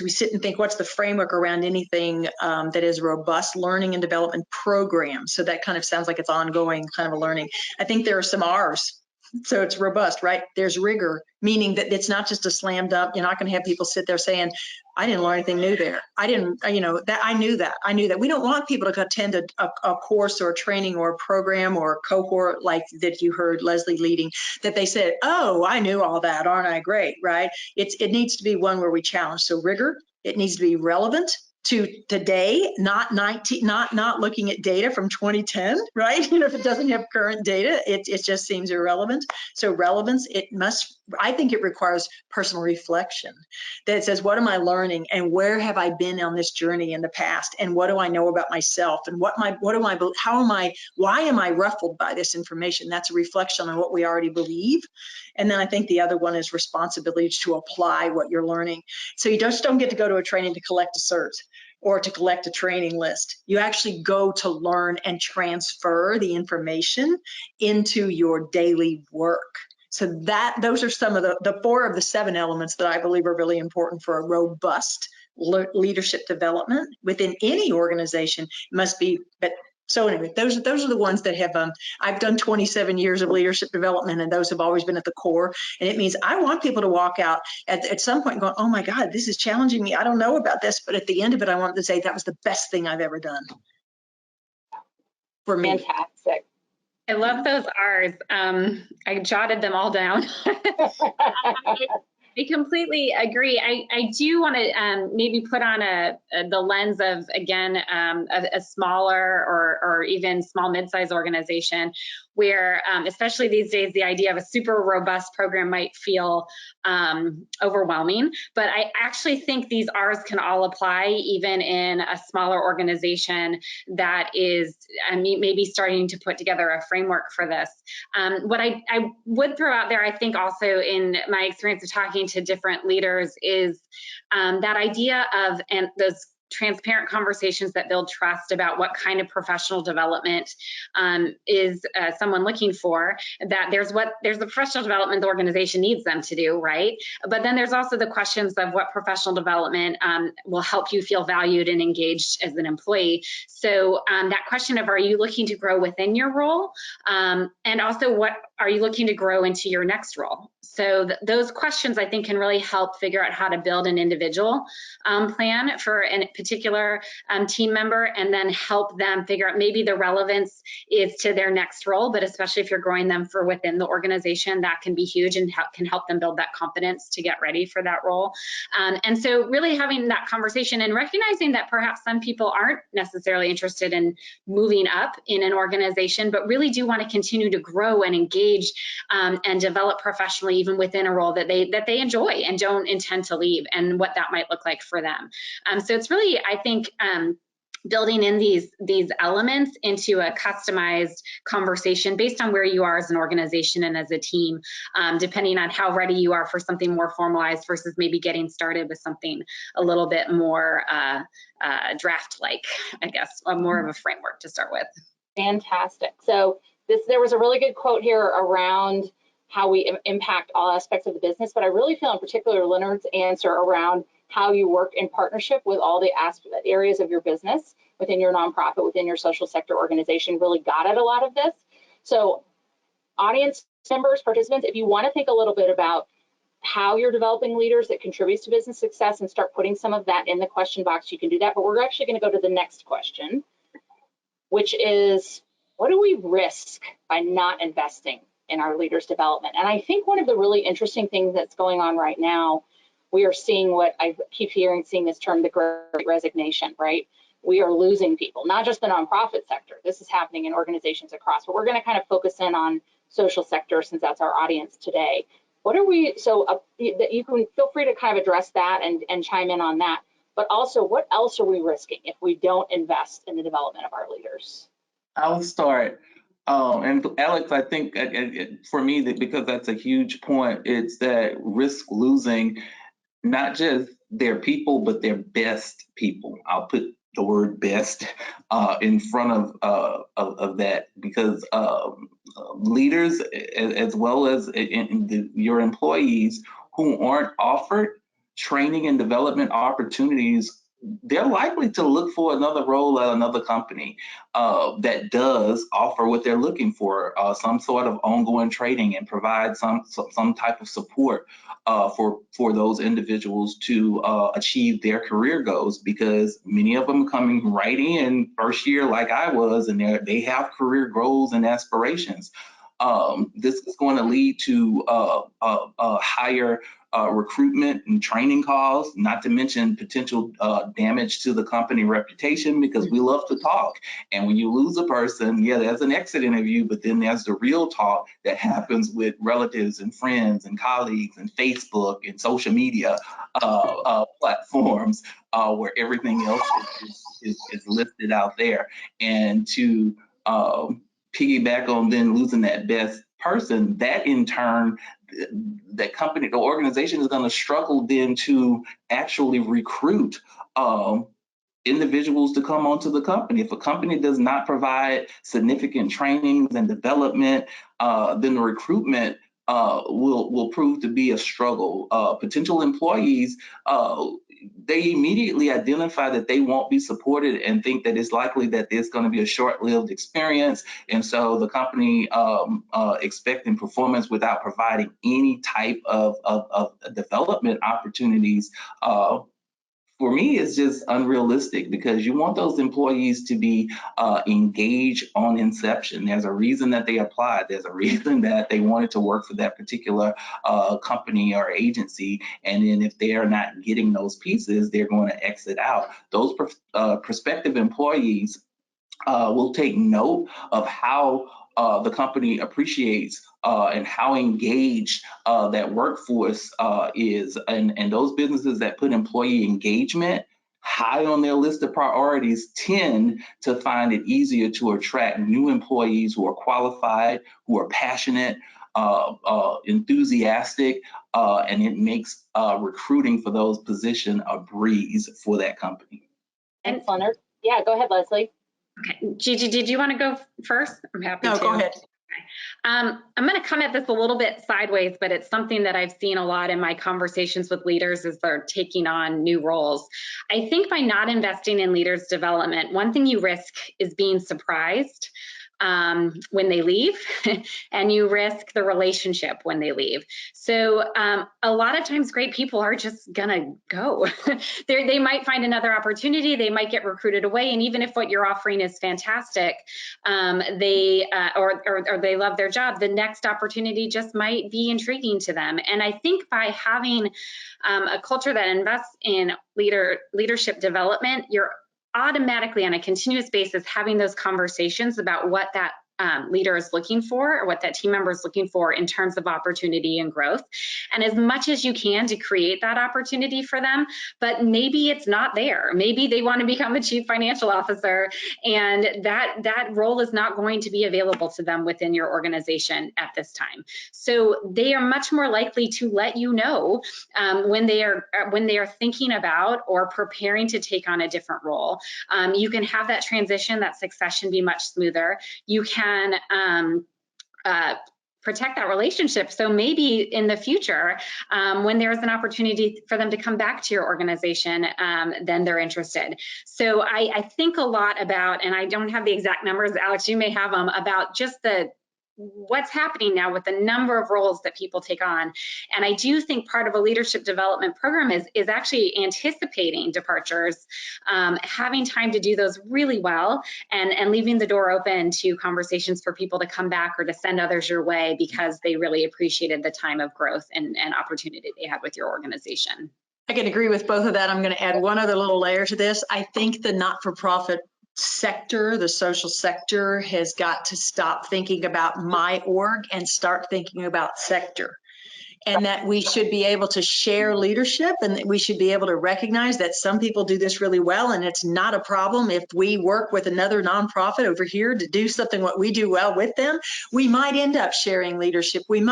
sit and think, what's the framework around anything that is robust learning and development program? So that kind of sounds like it's ongoing kind of a learning. I think there are some R's. So it's robust, right? There's rigor, meaning that it's not just a slam dunk. You're not going to have people sit there saying, I didn't learn anything new there. I knew that. We don't want people to attend a course or a training or a program or a cohort like that you heard Leslie leading, that they said, oh, I knew all that. Aren't I great, right? It needs to be one where we challenge. So rigor, it needs to be relevant to today, not looking at data from 2010, right? If it doesn't have current data, it just seems irrelevant. So relevance, I think it requires personal reflection, that it says, what am I learning and where have I been on this journey in the past? And what do I know about myself? And why am I ruffled by this information? That's a reflection on what we already believe. And then I think the other one is responsibility to apply what you're learning. So you just don't get to go to a training to collect a cert or to collect a training list. You actually go to learn and transfer the information into your daily work. So those are some of the 4 of the 7 elements that I believe are really important for a robust leadership development within any organization. It must be, but So anyway, those are the ones that have, I've done 27 years of leadership development, and those have always been at the core. And it means I want people to walk out at some point going, oh my God, this is challenging me. I don't know about this. But at the end of it, I want them to say that was the best thing I've ever done for me. Fantastic. I love those R's. I jotted them all down. I completely agree. I do want to maybe put on the lens of, again, a smaller or even small mid-sized organization where, especially these days, the idea of a super robust program might feel overwhelming. But I actually think these R's can all apply even in a smaller organization that is maybe starting to put together a framework for this. What I would throw out there, I think also in my experience of talking to different leaders, is that idea of, and those transparent conversations that build trust about what kind of professional development is someone looking for, that there's the professional development the organization needs them to do, right? But then there's also the questions of what professional development will help you feel valued and engaged as an employee. So that question of, are you looking to grow within your role? And also, what are you looking to grow into your next role? So those questions, I think, can really help figure out how to build an individual plan for a particular team member, and then help them figure out maybe the relevance is to their next role, but especially if you're growing them for within the organization, that can be huge and can help them build that confidence to get ready for that role. And so really having that conversation and recognizing that perhaps some people aren't necessarily interested in moving up in an organization, but really do want to continue to grow and engage and develop professionally, even within a role that they enjoy and don't intend to leave, and what that might look like for them. So it's really, I think, building in these elements into a customized conversation based on where you are as an organization and as a team, depending on how ready you are for something more formalized versus maybe getting started with something a little bit more draft-like, I guess, more of a framework to start with. Fantastic. So there was a really good quote here around how we impact all aspects of the business, but I really feel in particular Leonard's answer around how you work in partnership with all the areas of your business within your nonprofit, within your social sector organization, really got at a lot of this. So audience members, participants, if you want to think a little bit about how you're developing leaders that contributes to business success and start putting some of that in the question box, you can do that. But we're actually going to go to the next question, which is, what do we risk by not investing in our leaders' development? And I think one of the really interesting things that's going on right now, we are seeing what I keep seeing this term, the great resignation, right? We are losing people, not just the nonprofit sector. This is happening in organizations across, but we're going to kind of focus in on social sector since that's our audience today. What are we, so you can feel free to kind of address that and chime in on that, but also what else are we risking if we don't invest in the development of our leaders? I'll start. And Alex, I think for me, because that's a huge point, it's that risk losing not just their people, but their best people. I'll put the word best in front of that, because leaders, as well as your employees who aren't offered training and development opportunities, they're likely to look for another role at another company that does offer what they're looking for, some sort of ongoing training, and provide some type of support for those individuals to achieve their career goals, because many of them coming right in first year like I was, and they have career goals and aspirations. This is going to lead to higher recruitment and training costs, not to mention potential damage to the company reputation, because we love to talk. And when you lose a person, yeah, there's an exit interview, but then there's the real talk that happens with relatives and friends and colleagues and Facebook and social media platforms where everything else is listed out there. And to piggyback on then losing that best person, that in turn, that company, the organization is going to struggle then to actually recruit individuals to come onto the company. If a company does not provide significant trainings and development, then the recruitment will prove to be a struggle. Potential employees, they immediately identify that they won't be supported and think that it's likely that it's going to be a short-lived experience. And so the company expecting performance without providing any type of development opportunities, for me, is just unrealistic, because you want those employees to be engaged on inception. There's a reason that they applied. There's a reason that they wanted to work for that particular company or agency. And then if they are not getting those pieces, they're going to exit out. Those prospective employees will take note of how the company appreciates and how engaged that workforce is. And those businesses that put employee engagement high on their list of priorities tend to find it easier to attract new employees who are qualified, who are passionate, enthusiastic, and it makes recruiting for those positions a breeze for that company. Thanks, Leonard. Yeah, go ahead, Leslie. Okay, Gigi, did you want to go first? I'm happy to. No, go ahead. I'm going to come at this a little bit sideways, but it's something that I've seen a lot in my conversations with leaders as they're taking on new roles. I think by not investing in leaders' development, one thing you risk is being surprised when they leave, and you risk the relationship when they leave. So a lot of times great people are just gonna go. They might find another opportunity, they might get recruited away, and even if what you're offering is fantastic, they love their job, the next opportunity just might be intriguing to them. And I think by having a culture that invests in leadership development, you're automatically on a continuous basis having those conversations about what that leader is looking for, or what that team member is looking for in terms of opportunity and growth. And as much as you can to create that opportunity for them, but maybe it's not there. Maybe they want to become a chief financial officer, and that role is not going to be available to them within your organization at this time. So they are much more likely to let you know when they are thinking about or preparing to take on a different role. You can have that transition, that succession be much smoother. You can protect that relationship. So maybe in the future, when there's an opportunity for them to come back to your organization, then they're interested. So I think a lot about, and I don't have the exact numbers, Alex, you may have them, about just what's happening now with the number of roles that people take on. And I do think part of a leadership development program is actually anticipating departures, having time to do those really well, and leaving the door open to conversations for people to come back or to send others your way because they really appreciated the time of growth and opportunity they had with your organization. I can agree with both of that. I'm going to add one other little layer to this. I think the not-for-profit sector, the social sector, has got to stop thinking about my org and start thinking about sector. And that we should be able to share leadership, and that we should be able to recognize that some people do this really well, and it's not a problem if we work with another nonprofit over here to do something what we do well with them. We might end up sharing leadership. We'd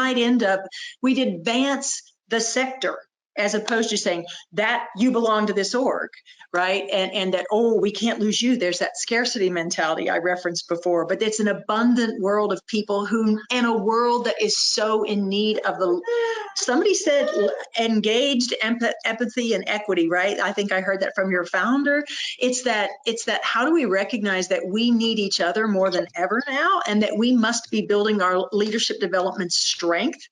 advance the sector, as opposed to saying that you belong to this org, right? And that, oh, we can't lose you. There's that scarcity mentality I referenced before, but it's an abundant world of people who, in a world that is so in need of somebody said engaged empathy and equity, right? I think I heard that from your founder. It's that how do we recognize that we need each other more than ever now, and that we must be building our leadership development strength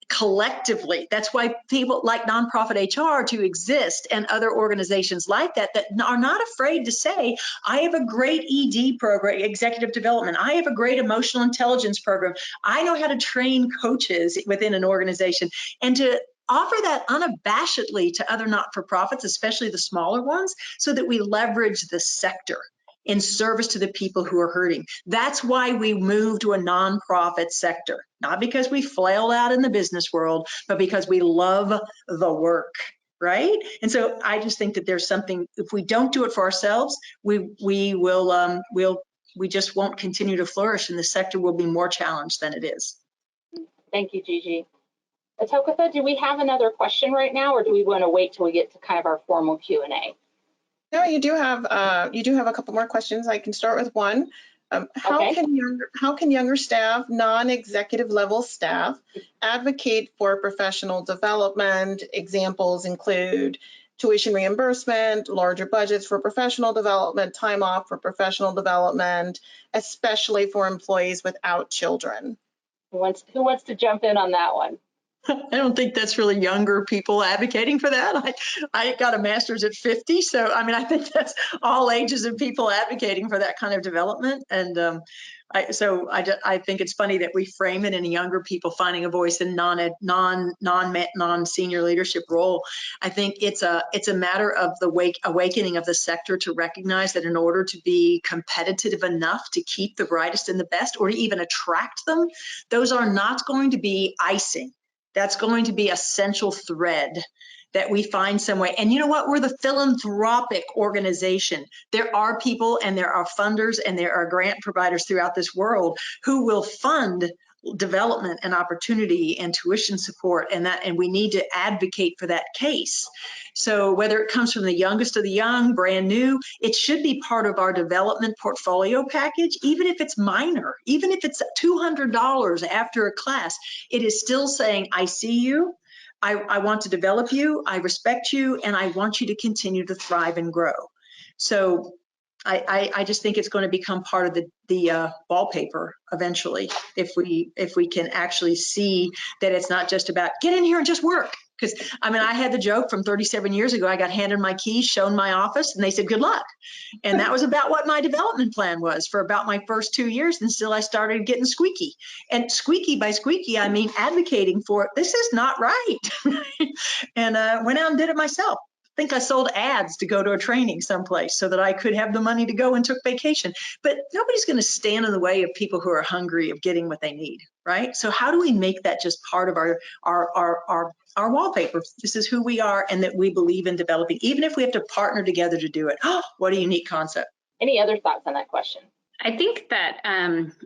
collectively. That's why people like nonprofit HR to exist, and other organizations like that are not afraid to say, I have a great ED program, executive development. I have a great emotional intelligence program. I know how to train coaches within an organization, and to offer that unabashedly to other not-for-profits, especially the smaller ones, so that we leverage the sector in service to the people who are hurting. That's why we moved to a nonprofit sector, not because we flailed out in the business world, but because we love the work, right? And so I just think that there's something, if we don't do it for ourselves, we just won't continue to flourish, and the sector will be more challenged than it is. Thank you, Gigi. Atokatha, do we have another question right now, or do we want to wait till we get to kind of our formal Q&A? No, you do have a couple more questions. I can start with one. How can younger staff, non-executive level staff, advocate for professional development? Examples include tuition reimbursement, larger budgets for professional development, time off for professional development, especially for employees without children. Who wants to jump in on that one? I don't think that's really younger people advocating for that. I got a master's at 50, so I mean, I think that's all ages of people advocating for that kind of development. And I think it's funny that we frame it in younger people finding a voice in non-senior leadership role. I think it's a matter of the awakening of the sector to recognize that in order to be competitive enough to keep the brightest and the best, or to even attract them, those are not going to be icing. That's going to be a central thread that we find some way. And you know what? We're the philanthropic organization. There are people and there are funders and there are grant providers throughout this world who will fund development and opportunity and tuition support, and we need to advocate for that case. So whether it comes from the youngest of the young, brand new, it should be part of our development portfolio package, even if it's minor, even if it's $200 after a class. It is still saying, I see you, I want to develop you, I respect you, and I want you to continue to thrive and grow. So I just think it's going to become part of the wallpaper eventually, if we can actually see that it's not just about get in here and just work. Because I mean, I had the joke from 37 years ago. I got handed my keys, shown my office, and they said, good luck. And that was about what my development plan was for about my first 2 years until I started getting squeaky. And squeaky by squeaky, I mean advocating for it. This is not right. And went out and did it myself. I think I sold ads to go to a training someplace so that I could have the money to go and took vacation. But nobody's going to stand in the way of people who are hungry of getting what they need, right? So how do we make that just part of our wallpaper? This is who we are and that we believe in developing, even if we have to partner together to do it. Oh, what a unique concept. Any other thoughts on that question? I think that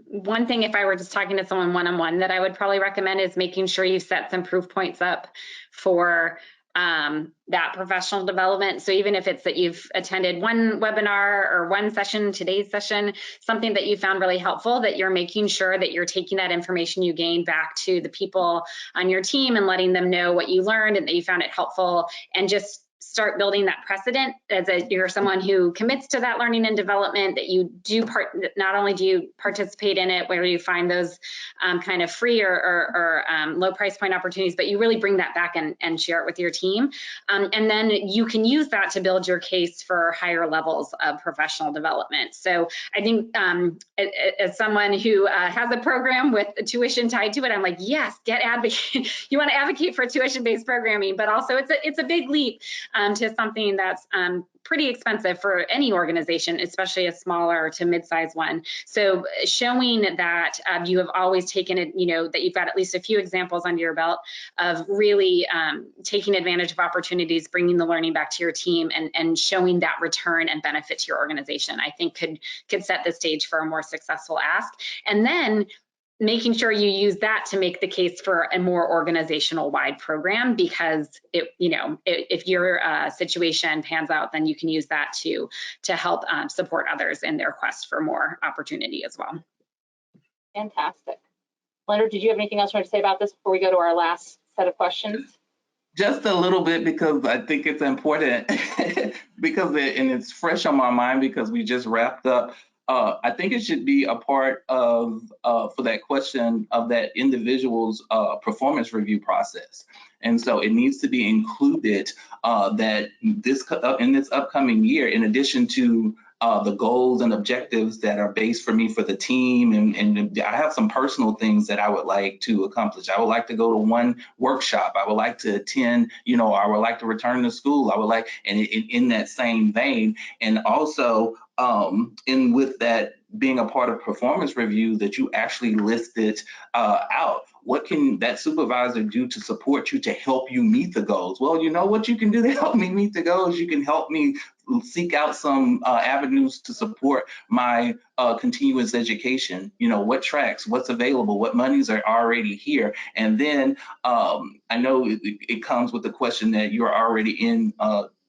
one thing, if I were just talking to someone one-on-one, that I would probably recommend is making sure you set some proof points up for that professional development. So even if it's that you've attended one webinar or one session, today's session, something that you found really helpful, that you're making sure that you're taking that information you gained back to the people on your team and letting them know what you learned and that you found it helpful, and just start building that precedent as you're someone who commits to that learning and development, that you do not only do you participate in it where you find those kind of free or low price point opportunities, but you really bring that back and share it with your team. And then you can use that to build your case for higher levels of professional development. So I think as someone who has a program with tuition tied to it, I'm like, yes, get advocate. You want to advocate for tuition-based programming, but also it's a big leap to something that's pretty expensive for any organization, especially a smaller to mid-sized one. So showing that you have always taken it, that you've got at least a few examples under your belt of really taking advantage of opportunities, bringing the learning back to your team, and showing that return and benefit to your organization, I think could set the stage for a more successful ask. And then making sure you use that to make the case for a more organizational wide program, because if your situation pans out, then you can use that to help support others in their quest for more opportunity as well. Fantastic. Leonard, did you have anything else you want to say about this before we go to our last set of questions? Just a little bit, because I think it's important because it's fresh on my mind because we just wrapped up. I think it should be a part of, for that question, of that individual's performance review process. And so it needs to be included that in this upcoming year, in addition to the goals and objectives that are based for me for the team, and I have some personal things that I would like to accomplish. I would like to go to one workshop. I would like to attend, I would like to return to school. I would like, and in that same vein, and also with that being a part of performance review, that you actually list it out. What can that supervisor do to support you, to help you meet the goals? Well, you know what you can do to help me meet the goals? You can help me seek out some avenues to support my continuous education. What tracks, what's available, what monies are already here. And then I know it comes with the question that you're already in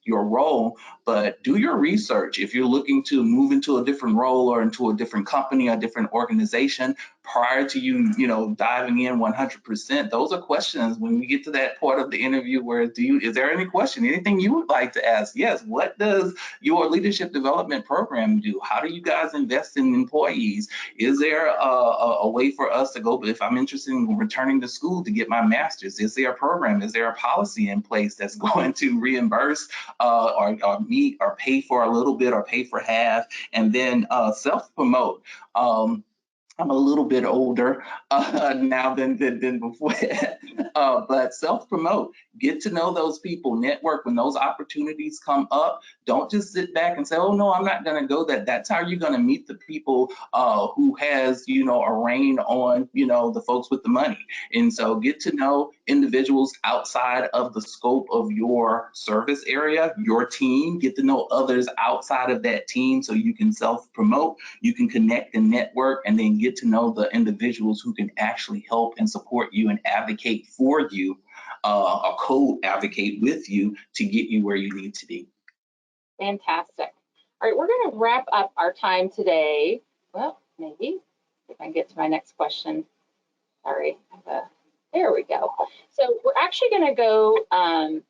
your role, but do your research. If you're looking to move into a different role or into a different company, a different organization, prior to you diving in 100%, those are questions when we get to that part of the interview where is there any question, anything you would like to ask? Yes, what does your leadership development program do? How do you guys invest in employees? Is there a way for us to go, if I'm interested in returning to school to get my master's, is there a program, is there a policy in place that's going to reimburse or meet or pay for a little bit or pay for half? And then self-promote. I'm a little bit older now than before, but self-promote, get to know those people, network when those opportunities come up. Don't just sit back and say, oh no, I'm not gonna go. That's how you're gonna meet the people who has, a reign on, the folks with the money. And so get to know individuals outside of the scope of your service area, your team, get to know others outside of that team so you can self-promote, you can connect and network, and then get to know the individuals who can actually help and support you and advocate for you, or co-advocate with you to get you where you need to be. Fantastic. All right, we're going to wrap up our time today. Well, maybe if I can get to my next question. Sorry. There we go. So we're actually going to go,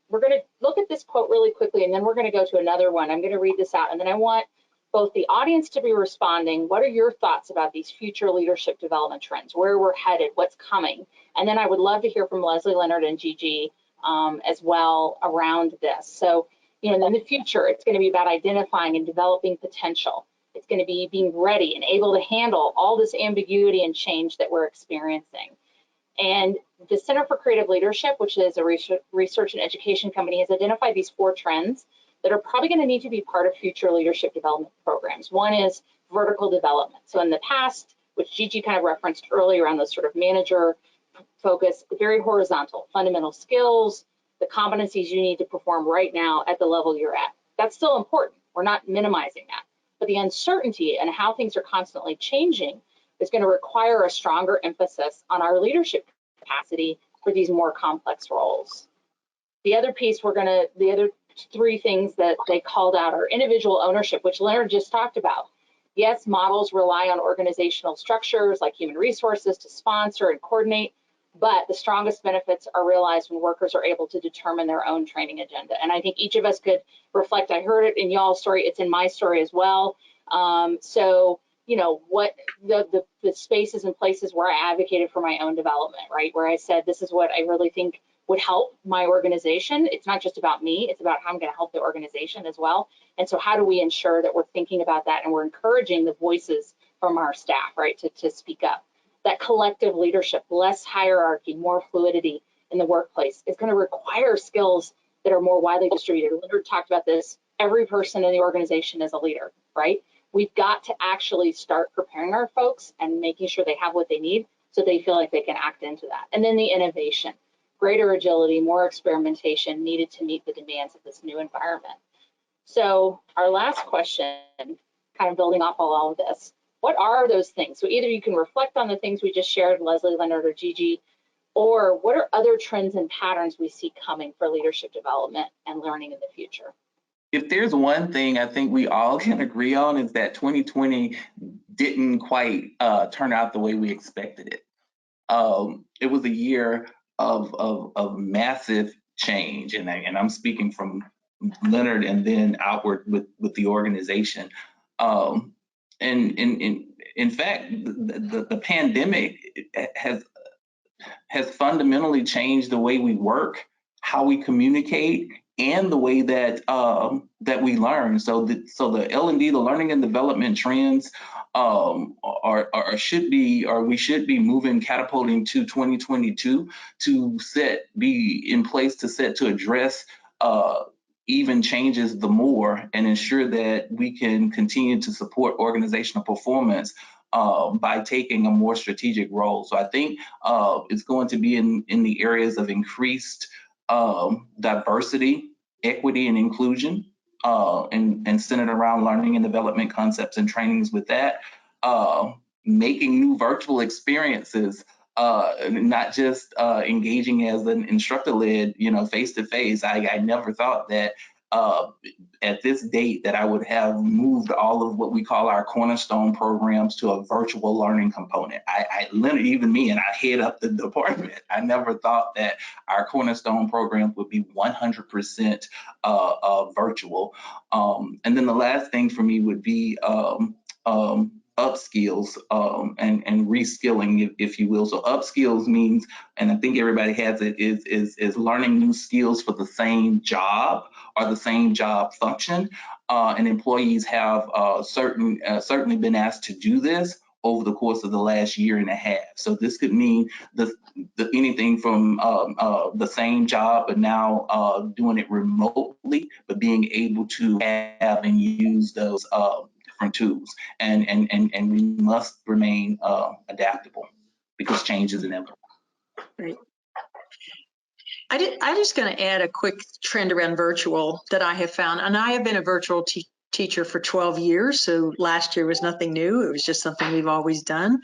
we're going to look at this quote really quickly, and then we're going to go to another one. I'm going to read this out, and then I want both the audience to be responding. What are your thoughts about these future leadership development trends, where we're headed, what's coming? And then I would love to hear from Leslie Leonard and Gigi as well around this. So, in the future, it's going to be about identifying and developing potential. It's going to be being ready and able to handle all this ambiguity and change that we're experiencing. And the Center for Creative Leadership, which is a research and education company, has identified these 4 trends that are probably going to need to be part of future leadership development programs. One is vertical development. So in the past, which Gigi kind of referenced earlier on the sort of manager focus, very horizontal, fundamental skills, the competencies you need to perform right now at the level you're at. That's still important. We're not minimizing that. But the uncertainty and how things are constantly changing is going to require a stronger emphasis on our leadership capacity for these more complex roles. The other piece the other 3 things that they called out are individual ownership, which Leonard just talked about. Yes, models rely on organizational structures like human resources to sponsor and coordinate, but the strongest benefits are realized when workers are able to determine their own training agenda. And I think each of us could reflect. I heard it in y'all's story, it's in my story as well. So, what the spaces and places where I advocated for my own development, right? Where I said, this is what I really think would help my organization. It's not just about me, it's about how I'm going to help the organization as well. And so how do we ensure that we're thinking about that and we're encouraging the voices from our staff, right, to speak up? That collective leadership, less hierarchy, more fluidity in the workplace is going to require skills that are more widely distributed. Leonard talked about this. Every person in the organization is a leader, right? We've got to actually start preparing our folks and making sure they have what they need so they feel like they can act into that. And then the innovation, greater agility, more experimentation needed to meet the demands of this new environment. So our last question, kind of building off all of this, what are those things? So either you can reflect on the things we just shared, Leslie, Leonard, or Gigi, or what are other trends and patterns we see coming for leadership development and learning in the future? If there's one thing I think we all can agree on is that 2020 didn't quite turn out the way we expected it. It was a year of massive change, and I'm speaking from Leonard and then outward with the organization. And in fact, the pandemic has fundamentally changed the way we work, how we communicate, and the way that that we learn. So the L&D, the learning and development trends, we should be moving, catapulting to 2022 to be in place to address even changes the more and ensure that we can continue to support organizational performance by taking a more strategic role. So I think it's going to be in the areas of increased diversity, equity, and inclusion, and centered around learning and development concepts and trainings with that, making new virtual experiences, not just engaging as an instructor-led, face-to-face. I never thought that at this date that I would have moved all of what we call our cornerstone programs to a virtual learning component. I literally, even me, and I head up the department, I never thought that our cornerstone programs would be 100% virtual. And then the last thing for me would be upskills and reskilling, if you will. So upskills means, and I think everybody has it, is learning new skills for the same job or the same job function. And employees have certainly been asked to do this over the course of the last year and a half. So this could mean anything from the same job, but now doing it remotely, but being able to have and use those different tools. And we must remain adaptable because change is inevitable. Right. I'm just going to add a quick trend around virtual that I have found, and I have been a virtual teacher for 12 years, so last year was nothing new. It was just something we've always done,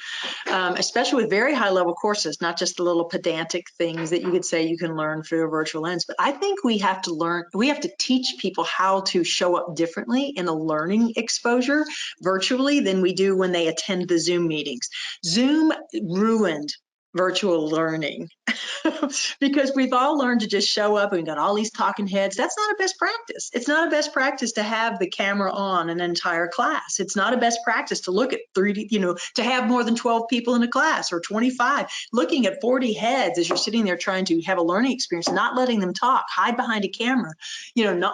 especially with very high level courses, not just the little pedantic things that you could say you can learn through a virtual lens. But I think we have to teach people how to show up differently in a learning exposure virtually than we do when they attend the Zoom meetings. Zoom ruined virtual learning because we've all learned to just show up and we've got all these talking heads. That's not a best practice. It's not a best practice to have the camera on an entire class. It's not a best practice to look at 3D, to have more than 12 people in a class or 25, looking at 40 heads as you're sitting there trying to have a learning experience, not letting them talk, hide behind a camera,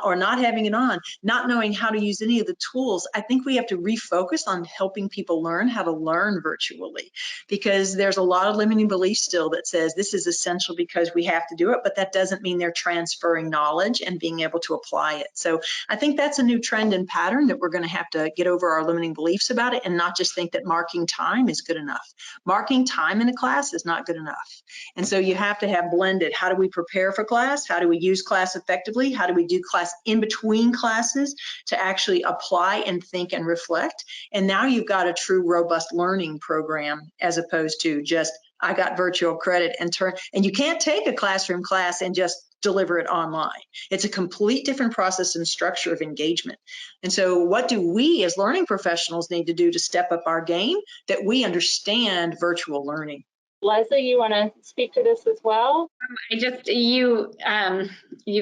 or not having it on, not knowing how to use any of the tools. I think we have to refocus on helping people learn how to learn virtually, because there's a lot of limiting belief still that says this is essential because we have to do it, but that doesn't mean they're transferring knowledge and being able to apply it. So I think that's a new trend and pattern that we're going to have to get over our limiting beliefs about it and not just think that marking time is good enough. Marking time in a class is not good enough. And so you have to have blended. How do we prepare for class? How do we use class effectively? How do we do class in between classes to actually apply and think and reflect? And now you've got a true robust learning program as opposed to just I got virtual credit and you can't take a classroom class and just deliver it online. It's a complete different process and structure of engagement. And so what do we as learning professionals need to do to step up our game that we understand virtual learning? Leslie, you want to speak to this as well? You've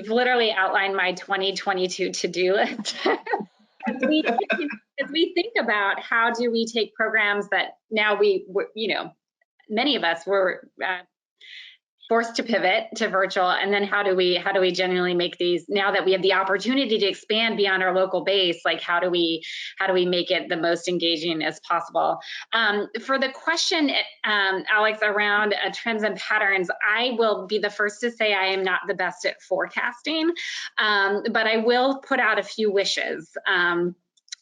literally outlined my 2022 to-do list. As we think about how do we take programs that now many of us were forced to pivot to virtual, and then how do we genuinely make these, now that we have the opportunity to expand beyond our local base, like how do we make it the most engaging as possible? For the question, Alex, around trends and patterns, I will be the first to say I am not the best at forecasting, but I will put out a few wishes.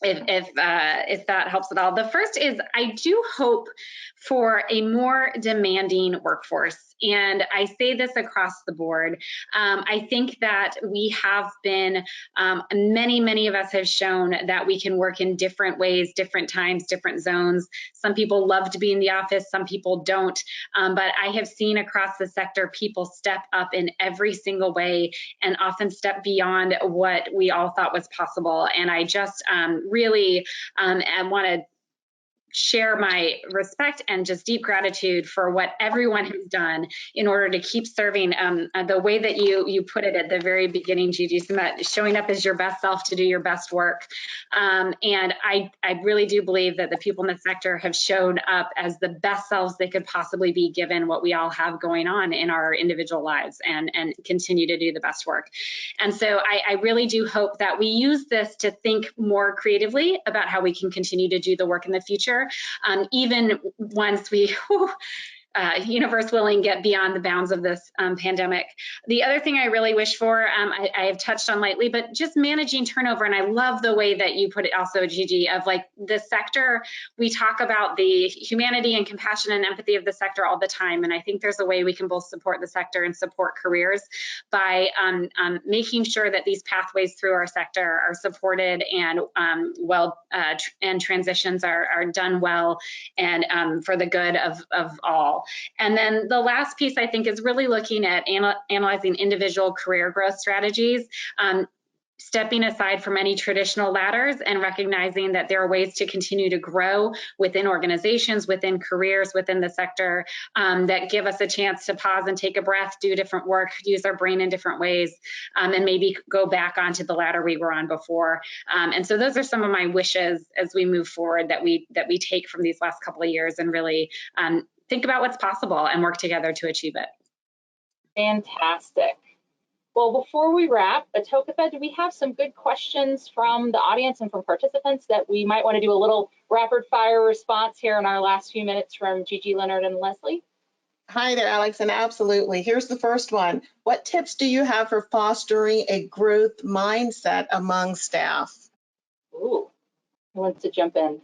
If that helps at all. The first is I do hope for a more demanding workforce. And I say this across the board. I think that we have been, many of us have shown that we can work in different ways, different times, different zones. Some people love to be in the office, some people don't. But I have seen across the sector people step up in every single way and often step beyond what we all thought was possible. And I just really want to share my respect and just deep gratitude for what everyone has done in order to keep serving the way that you put it at the very beginning, Gigi, showing up as your best self to do your best work. And I really do believe that the people in the sector have shown up as the best selves they could possibly be given what we all have going on in our individual lives and continue to do the best work. And so I really do hope that we use this to think more creatively about how we can continue to do the work in the future. Even once we, universe willing, get beyond the bounds of this pandemic. The other thing I really wish for, I have touched on lightly, but just managing turnover. And I love the way that you put it also, Gigi, of like the sector, we talk about the humanity and compassion and empathy of the sector all the time. And I think there's a way we can both support the sector and support careers by making sure that these pathways through our sector are supported and and transitions are done well and for the good of all. And then the last piece, I think, is really looking at analyzing individual career growth strategies. stepping aside from any traditional ladders and recognizing that there are ways to continue to grow within organizations, within careers, within the sector, that give us a chance to pause and take a breath, do different work, use our brain in different ways, and maybe go back onto the ladder we were on before. And so those are some of my wishes as we move forward that we take from these last couple of years and really think about what's possible and work together to achieve it. Fantastic. Well, before we wrap, Atokatha, do we have some good questions from the audience and from participants that we might want to do a little rapid fire response here in our last few minutes from Gigi, Leonard, and Leslie? Hi there, Alex, and absolutely. Here's the first one. What tips do you have for fostering a growth mindset among staff? Ooh, who wants to jump in?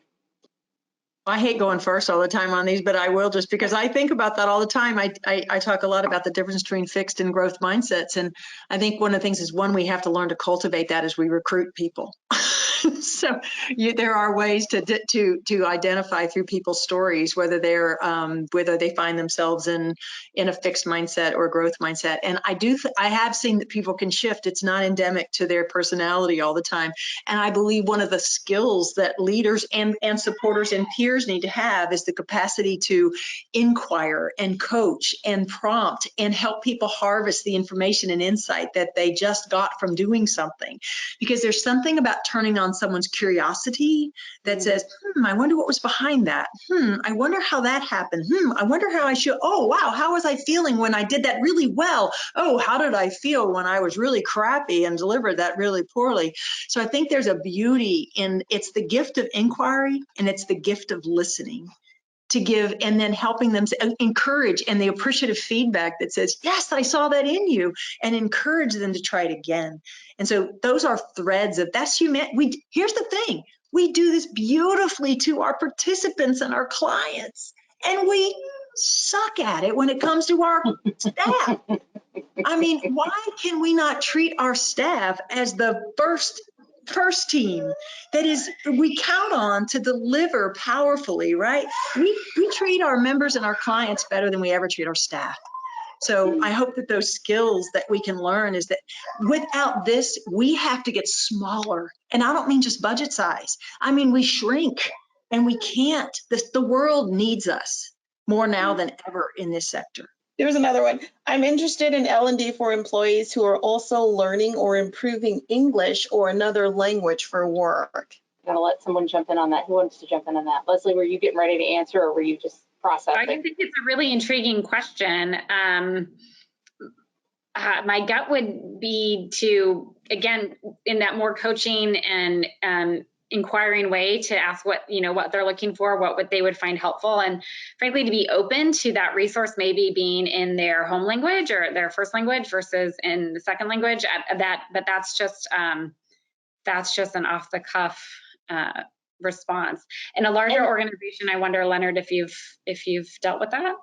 I hate going first all the time on these, but I will, just because I think about that all the time. I talk a lot about the difference between fixed and growth mindsets. And I think one of the things is, one, we have to learn to cultivate that as we recruit people. So there are ways to identify through people's stories whether they find themselves in a fixed mindset or growth mindset. And I have seen that people can shift. It's not endemic to their personality all the time. And I believe one of the skills that leaders and supporters and peers need to have is the capacity to inquire and coach and prompt and help people harvest the information and insight that they just got from doing something. Because there's something about turning on someone's curiosity that says, I wonder what was behind that. I wonder how that happened. I wonder how I should. Oh, wow, how was I feeling when I did that really well? Oh, how did I feel when I was really crappy and delivered that really poorly? So I think there's a beauty in, it's the gift of inquiry and it's the gift of listening to give, and then helping them encourage, and the appreciative feedback that says, yes, I saw that in you, and encourage them to try it again. And so those are threads of, that's humanity. Here's the thing, we do this beautifully to our participants and our clients, and we suck at it when it comes to our staff. I mean, why can we not treat our staff as the first team that is we count on to deliver powerfully, right? We treat our members and our clients better than we ever treat our staff. So I hope that those skills that we can learn is that without this, we have to get smaller. And I don't mean just budget size. I mean, we shrink and we can't. The world needs us more now than ever in this sector. Here's another one. I'm interested in L&D for employees who are also learning or improving English or another language for work. I'm gonna let someone jump in on that. Who wants to jump in on that? Leslie, were you getting ready to answer, or were you just processing? I think it's a really intriguing question. My gut would be to, again, in that more coaching and inquiring way, to ask what they're looking for, what they would find helpful, and frankly to be open to that resource maybe being in their home language or their first language versus in the second language. But that's just an off the cuff response. In a larger organization, I wonder, Leonard, if you've dealt with that.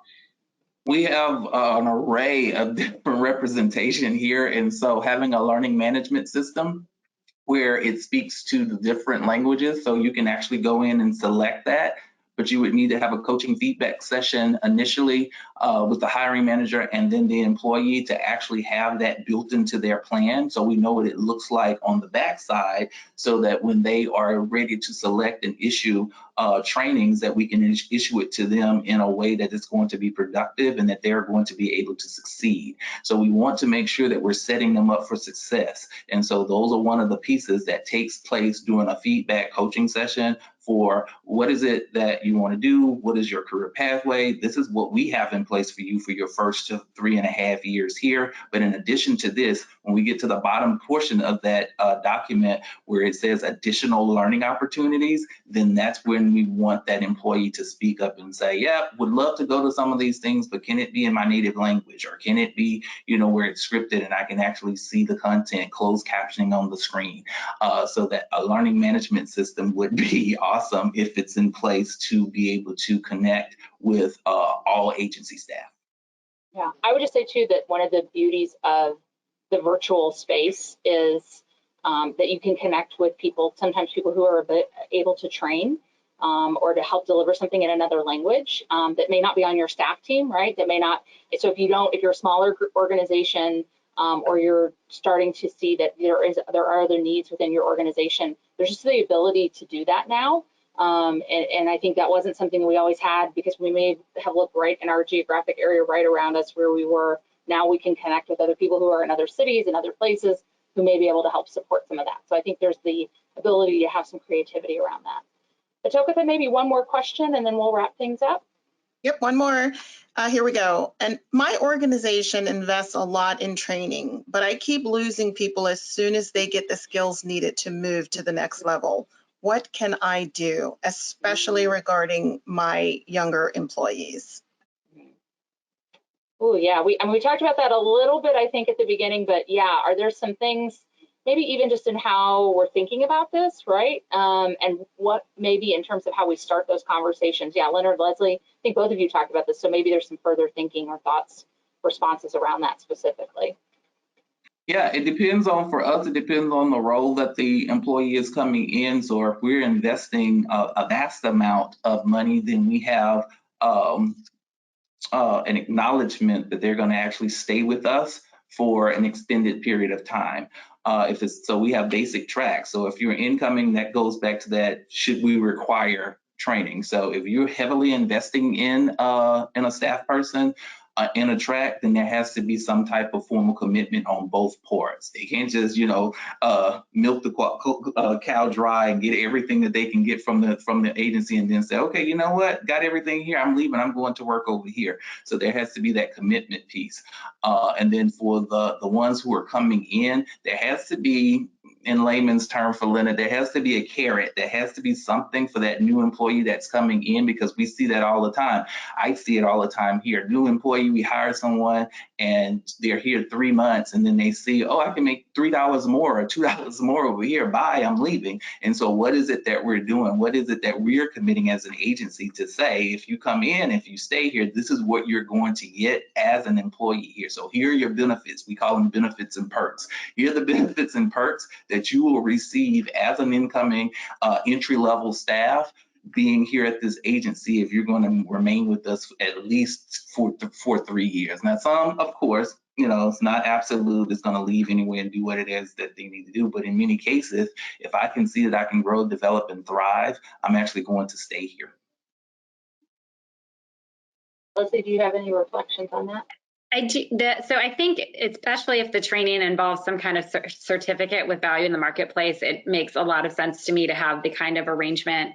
We have an array of different representation here, and so having a learning management system where it speaks to the different languages, so you can actually go in and select that, but you would need to have a coaching feedback session initially with the hiring manager and then the employee to actually have that built into their plan, so we know what it looks like on the backside, so that when they are ready to select and issue trainings, that we can issue it to them in a way that it's going to be productive and that they're going to be able to succeed. So we want to make sure that we're setting them up for success. And so those are one of the pieces that takes place during a feedback coaching session for what is it that you want to do? What is your career pathway? This is what we have in place for you for your first 3.5 years here. But in addition to this, when we get to the bottom portion of that document where it says additional learning opportunities, then that's when we want that employee to speak up and say, yeah, would love to go to some of these things, but can it be in my native language? Or can it be, where it's scripted and I can actually see the content, closed captioning on the screen? So that a learning management system would be awesome if it's in place to be able to connect with all agency staff. Yeah, I would just say too that one of the beauties of the virtual space is that you can connect with people, sometimes people who are able to train or to help deliver something in another language that may not be on your staff team, right? That may not, so if you're a smaller organization or you're starting to see that there are other needs within your organization, there's just the ability to do that now. And I think that wasn't something we always had, because we may have looked right in our geographic area right around us where we were. Now we can connect with other people who are in other cities and other places who may be able to help support some of that. So I think there's the ability to have some creativity around that. But Tokatha, maybe one more question and then we'll wrap things up. Yep, one more. Here we go. And my organization invests a lot in training, but I keep losing people as soon as they get the skills needed to move to the next level. What can I do, especially regarding my younger employees? Oh yeah, we talked about that a little bit, I think, at the beginning, but yeah, are there some things, maybe even just in how we're thinking about this, right? And what maybe in terms of how we start those conversations. Yeah, Leonard, Leslie, I think both of you talked about this, so maybe there's some further thinking or thoughts, responses around that specifically. Yeah, it depends on, for us, it depends on the role that the employee is coming in. So if we're investing a vast amount of money, then we have an acknowledgement that they're going to actually stay with us for an extended period of time. So we have basic tracks. So if you're incoming, that goes back to that, should we require training? So if you're heavily investing in a staff person, in a track, then there has to be some type of formal commitment on both parts. They can't just, milk the cow dry and get everything that they can get from the agency and then say, okay, you know what, got everything here, I'm leaving, I'm going to work over here. So there has to be that commitment piece. And then for the ones who are coming in, there has to be, in layman's term for Leonard, there has to be a carrot. There has to be something for that new employee that's coming in, because we see that all the time. I see it all the time here. New employee, we hire someone and they're here 3 months and then they see, oh, I can make $3 more or $2 more over here. Bye, I'm leaving. And so what is it that we're doing? What is it that we're committing as an agency to say, if you come in, if you stay here, this is what you're going to get as an employee here. So here are your benefits. We call them benefits and perks. Here are the benefits and perks that you will receive as an incoming entry-level staff being here at this agency if you're going to remain with us at least for 3 years. Now, some, of course, it's not absolute, it's going to leave anywhere and do what it is that they need to do. But in many cases, if I can see that I can grow, develop, and thrive, I'm actually going to stay here. Leslie, do you have any reflections on that? I do. So I think, especially if the training involves some kind of certificate with value in the marketplace, it makes a lot of sense to me to have the kind of arrangement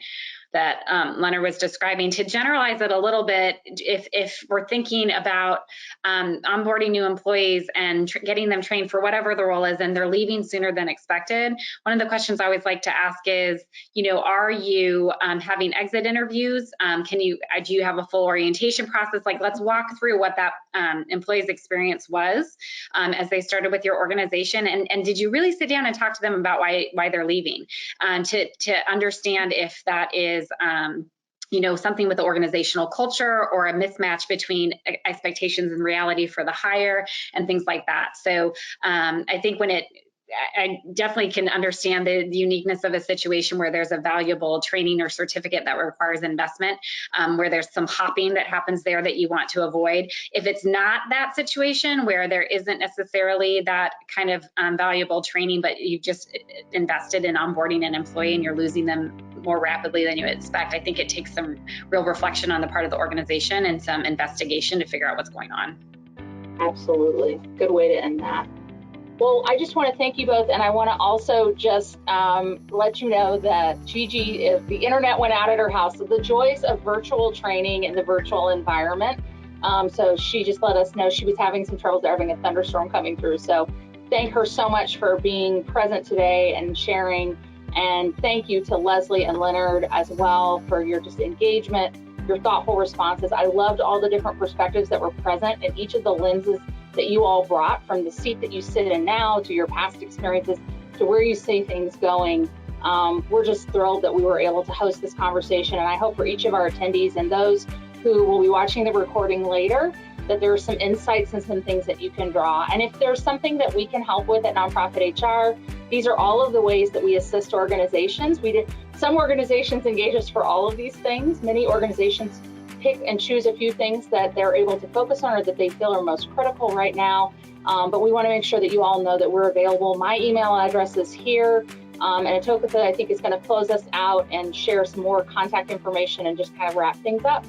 that Leonard was describing. To generalize it a little bit, if we're thinking about onboarding new employees and getting them trained for whatever the role is, and they're leaving sooner than expected, one of the questions I always like to ask is, are you having exit interviews? Do you have a full orientation process? Like, let's walk through what that employee's experience was as they started with your organization, and did you really sit down and talk to them about why they're leaving, to understand if that is something with the organizational culture or a mismatch between expectations and reality for the hire and things like that. So I think I definitely can understand the uniqueness of a situation where there's a valuable training or certificate that requires investment, where there's some hopping that happens there that you want to avoid. If it's not that situation where there isn't necessarily that kind of valuable training, but you've just invested in onboarding an employee and you're losing them more rapidly than you expect, I think it takes some real reflection on the part of the organization and some investigation to figure out what's going on. Absolutely. Good way to end that. Well, I just want to thank you both, and I want to also just let you know that Gigi, if the internet went out at her house, so the joys of virtual training in the virtual environment. So she just let us know she was having some troubles. They're having a thunderstorm coming through. So thank her so much for being present today and sharing. And thank you to Leslie and Leonard as well for your just engagement, your thoughtful responses. I loved all the different perspectives that were present and each of the lenses that you all brought, from the seat that you sit in now to your past experiences to where you see things going. We're just thrilled that we were able to host this conversation, and I hope for each of our attendees and those who will be watching the recording later that there are some insights and some things that you can draw. And if there's something that we can help with at Nonprofit HR, these are all of the ways that we assist organizations. Some organizations engage us for all of these things. Many organizations pick and choose a few things that they're able to focus on or that they feel are most critical right now. But we want to make sure that you all know that we're available. My email address is here. And Atokatha, I think, is going to close us out and share some more contact information and just kind of wrap things up.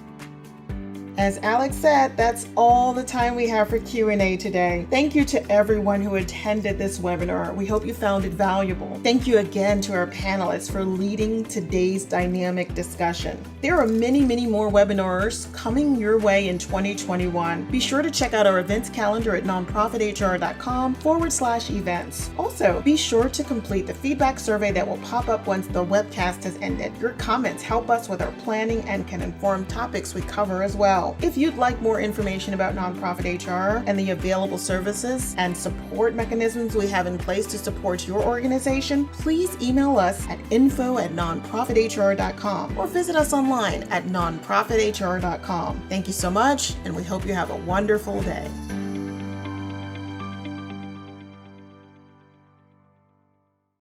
As Alex said, that's all the time we have for Q&A today. Thank you to everyone who attended this webinar. We hope you found it valuable. Thank you again to our panelists for leading today's dynamic discussion. There are many, many more webinars coming your way in 2021. Be sure to check out our events calendar at nonprofithr.com/events. Also, be sure to complete the feedback survey that will pop up once the webcast has ended. Your comments help us with our planning and can inform topics we cover as well. If you'd like more information about Nonprofit HR and the available services and support mechanisms we have in place to support your organization, please email us at info@nonprofithr.com or visit us online at nonprofithr.com. Thank you so much, and we hope you have a wonderful day.